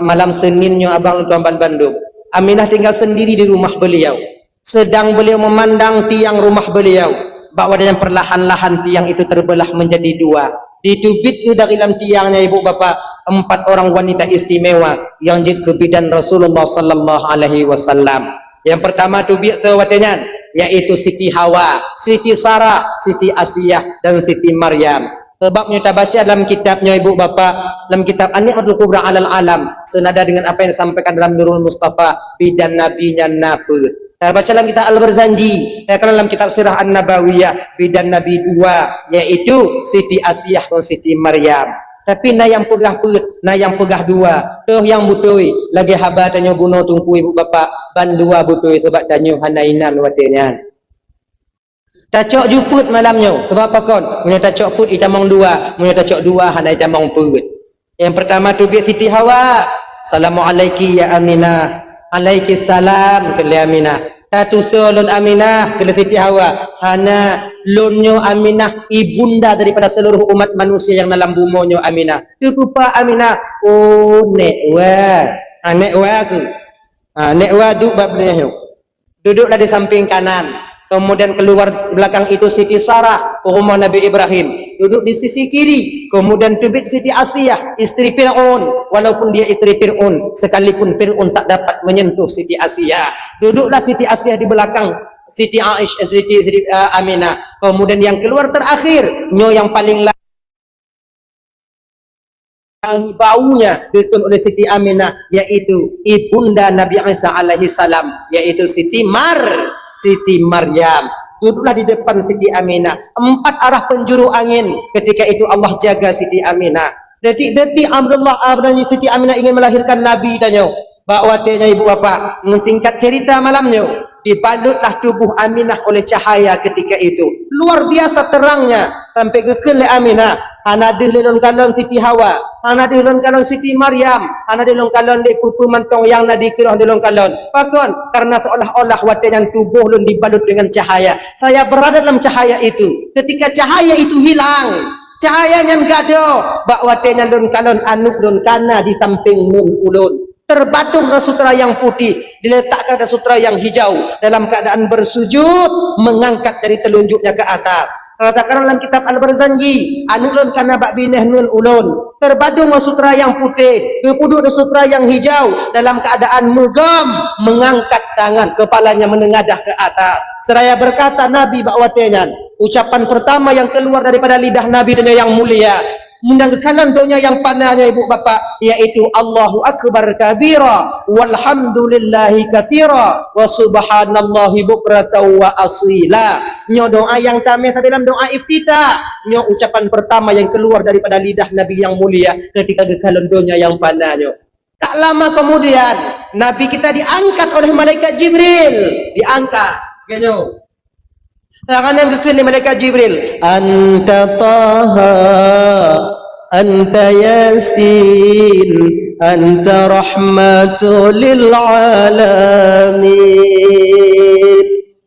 Malam Seninnya abang tuan Bandung, Aminah tinggal sendiri di rumah beliau. Sedang beliau memandang tiang rumah beliau, bahwa dengan perlahan-lahan tiang itu terbelah menjadi 2. Ditubit itu dari dalam tiangnya ibu bapak 4 orang wanita istimewa yang jadi kebidan Rasulullah sallallahu alaihi wasallam. Yang pertama tubit tu watenya yaitu Siti Hawa, Siti Sarah, Siti Asiyah dan Siti Maryam. Sebabnya kita baca dalam kitabnya ibu bapak, dalam kitab An-Ni'matul Kubra 'alal Alam, senada dengan apa yang disampaikan dalam Nurul Mustafa bidan nabinya Nafud. Kita baca dalam kitab Al-Barzanji, dalam kitab Sirah An-Nabawiyah bidan nabi 2 yaitu Siti Asiyah dan Siti Maryam. Tapi na yang pegah perut, na yang pegah 2, tuh yang butoi lagi haba tanyo buno tungku ibu bapak ban 2 butoi sebab tanyo hanainan watenya. Tacok juput malamnya sebab apa kon? Punya tacok put itamong 2, punya tacok 2 hanai tamong perut. Yang pertama tu biat Siti Hawa, Assalamualaikum ya Aminah. Alaiki salam ke Aminah. Tatu solon Aminah ke Siti Hawa. Hana lonyo Aminah ibunda daripada seluruh umat manusia yang dalam bumonyo Aminah. Cukupa Aminah. Oh nekwa. Nekwa ke. Nekwa duduk babnya. Duduklah di samping kanan. Kemudian keluar belakang itu Siti Sarah, rumah Nabi Ibrahim. duduk di sisi kiri. Kemudian tubik Siti Asiyah, istri Fir'aun, walaupun dia istri Fir'aun, sekalipun Fir'aun tak dapat menyentuh Siti Asiyah. Duduklah Siti Asiyah di belakang Siti Aisyah, Siti Aminah. Kemudian yang keluar terakhir, yang paling baunya ditun oleh Siti Aminah, yaitu ibunda Nabi Isa alaihi salam, yaitu Siti Maryam. Duduklah di depan Siti Aminah. 4 arah penjuru angin ketika itu Allah jaga Siti Aminah. Detik-detik Siti Aminah ingin melahirkan Nabi tanya. Bahawa ibu bapa mensingkat cerita malamnya, dibalutlah tubuh Aminah oleh cahaya ketika itu. Luar biasa terangnya sampai kekele Aminah. Hana dilon kalon Siti Hawa, hana dilon kalon Siti Maryam, hana dilon kalon di pupu mantong yang nadi kirah dilon kalon. Pakon karena seolah-olah watenan tubuh lun dibalut dengan cahaya. Saya berada dalam cahaya itu. Ketika cahaya itu hilang, cahayanya gado, bak watenan lun kalon anuk lun kana di samping mun ulun. Terbatung ke sutra yang putih, diletakkan ke sutra yang hijau, dalam keadaan bersujud, mengangkat dari telunjuknya ke atas. Katakan dalam kitab Al-Barzanji, anulun kana bak bineh nun ulun. Terbadung ke sutra yang putih, kepuduk ke sutra yang hijau, dalam keadaan mugam, mengangkat tangan, kepalanya menengadah ke atas. Seraya berkata Nabi bakwatenyan, ucapan pertama yang keluar daripada lidah Nabi dan yang mulia, mendangkalan doanya yang panahnya ibu bapa, yaitu Allahu Akbar kabira walhamdulillahi katsira wa subhanallahi bukratan wa asila. Nyo doa yang tameh dalam doa iftitah, nyo ucapan pertama yang keluar daripada lidah Nabi yang mulia ketika dekalan doanya yang panahnya. Tak lama kemudian Nabi kita diangkat oleh malaikat Jibril, diangkat genyo. Tangan yang kekini malaikat Jibril, anta taha, anta yasin, anta rahmatul lil alamin.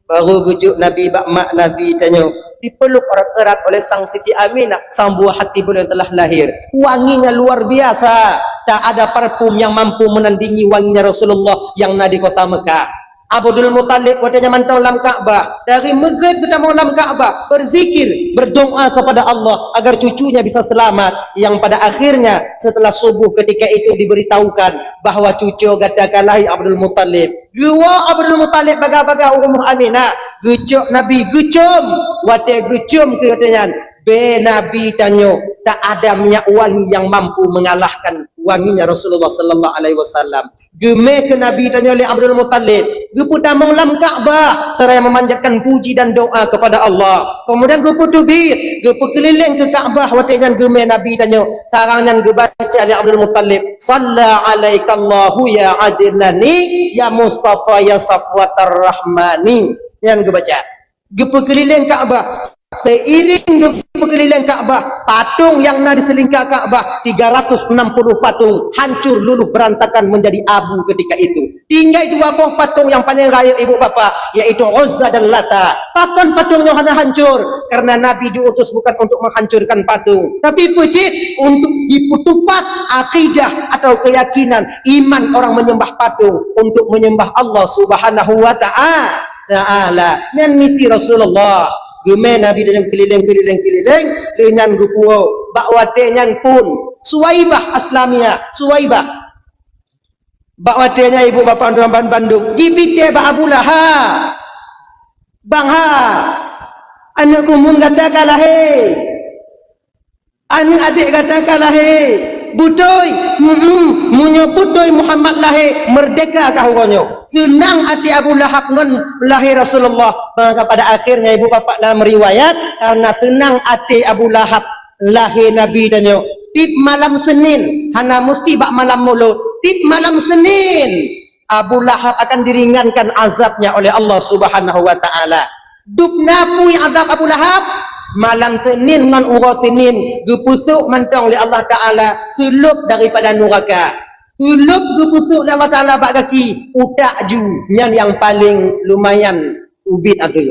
Baru gujuk Nabi bakmak Nabi tanya, dipeluk erat oleh sang Siti Aminah, sang buah hati beliau yang telah lahir. Wanginya luar biasa, tak ada parfum yang mampu menandingi wanginya Rasulullah yang ada di kota Mekah. Abdul Muttalib katanya mantau dalam Ka'bah, dari Maghrib kita mau dalam Ka'bah, berzikir, berdoa kepada Allah agar cucunya bisa selamat. Yang pada akhirnya setelah subuh ketika itu diberitahukan bahawa cucu gatakanlah Abdul Muttalib. Gua Abdul Muttalib baga-baga Ummah Aminah, gucuk Nabi gucum, wate gucum katanya. Be Nabi tanyo, tak ada minyak wangi yang mampu mengalahkan wanginya Rasulullah sallallahu alaihi wasallam. Geme ke Nabi tanyo oleh Abdul Muttalib, gepu damang lam Ka'bah seraya memanjatkan puji dan doa kepada Allah. Kemudian gepu tubir, gepu keliling ke Ka'bah watenan geme Nabi tanyo. Sarangan gebaca oleh Abdul Muttalib, salla alaikallahu ya adilani ya Mustafa ya Safwatar Rahmani. Yang gebaca. Gepu keliling Ka'bah. Seiring keliling Ka'bah, patung yang ada di selingkar Ka'bah 360 patung hancur luluh berantakan menjadi abu ketika itu. Tinggal 2 patung yang paling raya ibu bapa, yaitu Uzza dan Lata. Patung patungnya hanya hancur karena Nabi diutus bukan untuk menghancurkan patung, tapi puji untuk diputupat akidah atau keyakinan iman orang menyembah patung untuk menyembah Allah Subhanahu wa ta'ala. Dan misi Rasulullah Gume Nabi dengan keliling dengan gupuo bakwatenyan pun Suwaibah Aslamia, Suwaibah bakwatenya ibu bapa orang Bandung, jibite ba Abu Lahab bang ha anakku mun katakanlah he, anak adik katakanlah he, butoy munyo butoy Muhammad lahir merdeka kahonyo. Senang hati Abu Lahab ngan lahir Rasulullah. Maka pada akhirnya ibu bapak dalam riwayat, karena tenang hati Abu Lahab lahir Nabi danyo. Tip malam Senin, hana mesti bak malam mulu. Tip malam Senin, Abu Lahab akan diringankan azabnya oleh Allah Subhanahu wa taala. Duk napui azab Abu Lahab malam Senin ngan urut Senin gepusuk mantong oleh Allah taala sulup daripada neraka. Sulup gepusuk oleh Allah taala bak kaki utak ju yang paling lumayan ubit atu.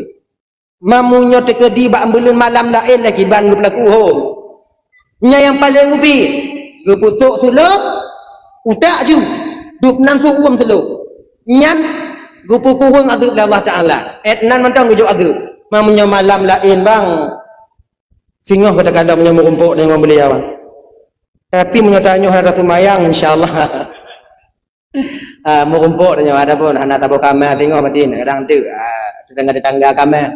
Mamunyo tekedi bak ambelun malam lain lagi ban berlaku ho. Nya yang paling ubit gepusuk sulup utak ju duk nang uang sulup. Nyan gupukuhung atu oleh Allah taala. Etnan mantong gujuk atu. Mamunyo malam lain bang Singoh kadang-kadang merumpuk dengan beliau. Tapi menyatanya ada tu mayang insyaallah. Merumpuk dengan ada pun anak tabu kamar tengok badin kadang tu tetangga-tetangga kamar.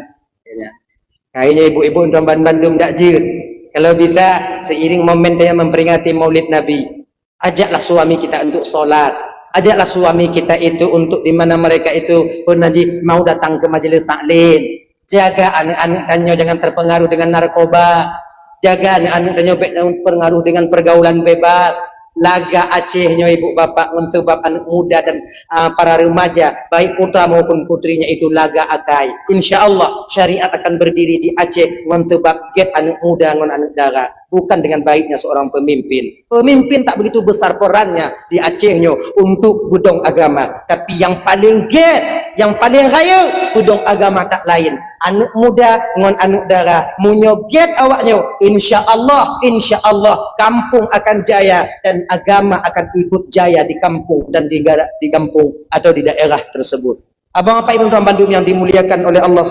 Kayaknya ibu-ibu tuan Bandung tak je. Kalau bisa seiring momen dia memperingati Maulid Nabi, ajaklah suami kita untuk solat, ajaklah suami kita itu untuk di mana mereka itu pun nanti mau datang ke majelis taklim. Jaga anak-anak tanya jangan terpengaruh dengan narkoba, jaga anak-anak tanya terpengaruh dengan pergaulan bebas. Laga Acehnya ibu bapak untuk bapak anak muda dan para remaja baik putra maupun putrinya itu laga akai. InsyaAllah syariat akan berdiri di Aceh untuk get anak muda dengan anak dara, bukan dengan baiknya seorang pemimpin. Pemimpin tak begitu besar perannya di Acehnya untuk gudang agama, tapi yang paling get, yang paling raya gudang agama tak lain anak muda dengan anak dara munyoget awaknya. InsyaAllah kampung akan jaya dan agama akan ikut jaya di kampung dan di kampung atau di daerah tersebut. Abang apa ibu tuan Bandung yang dimuliakan oleh Allah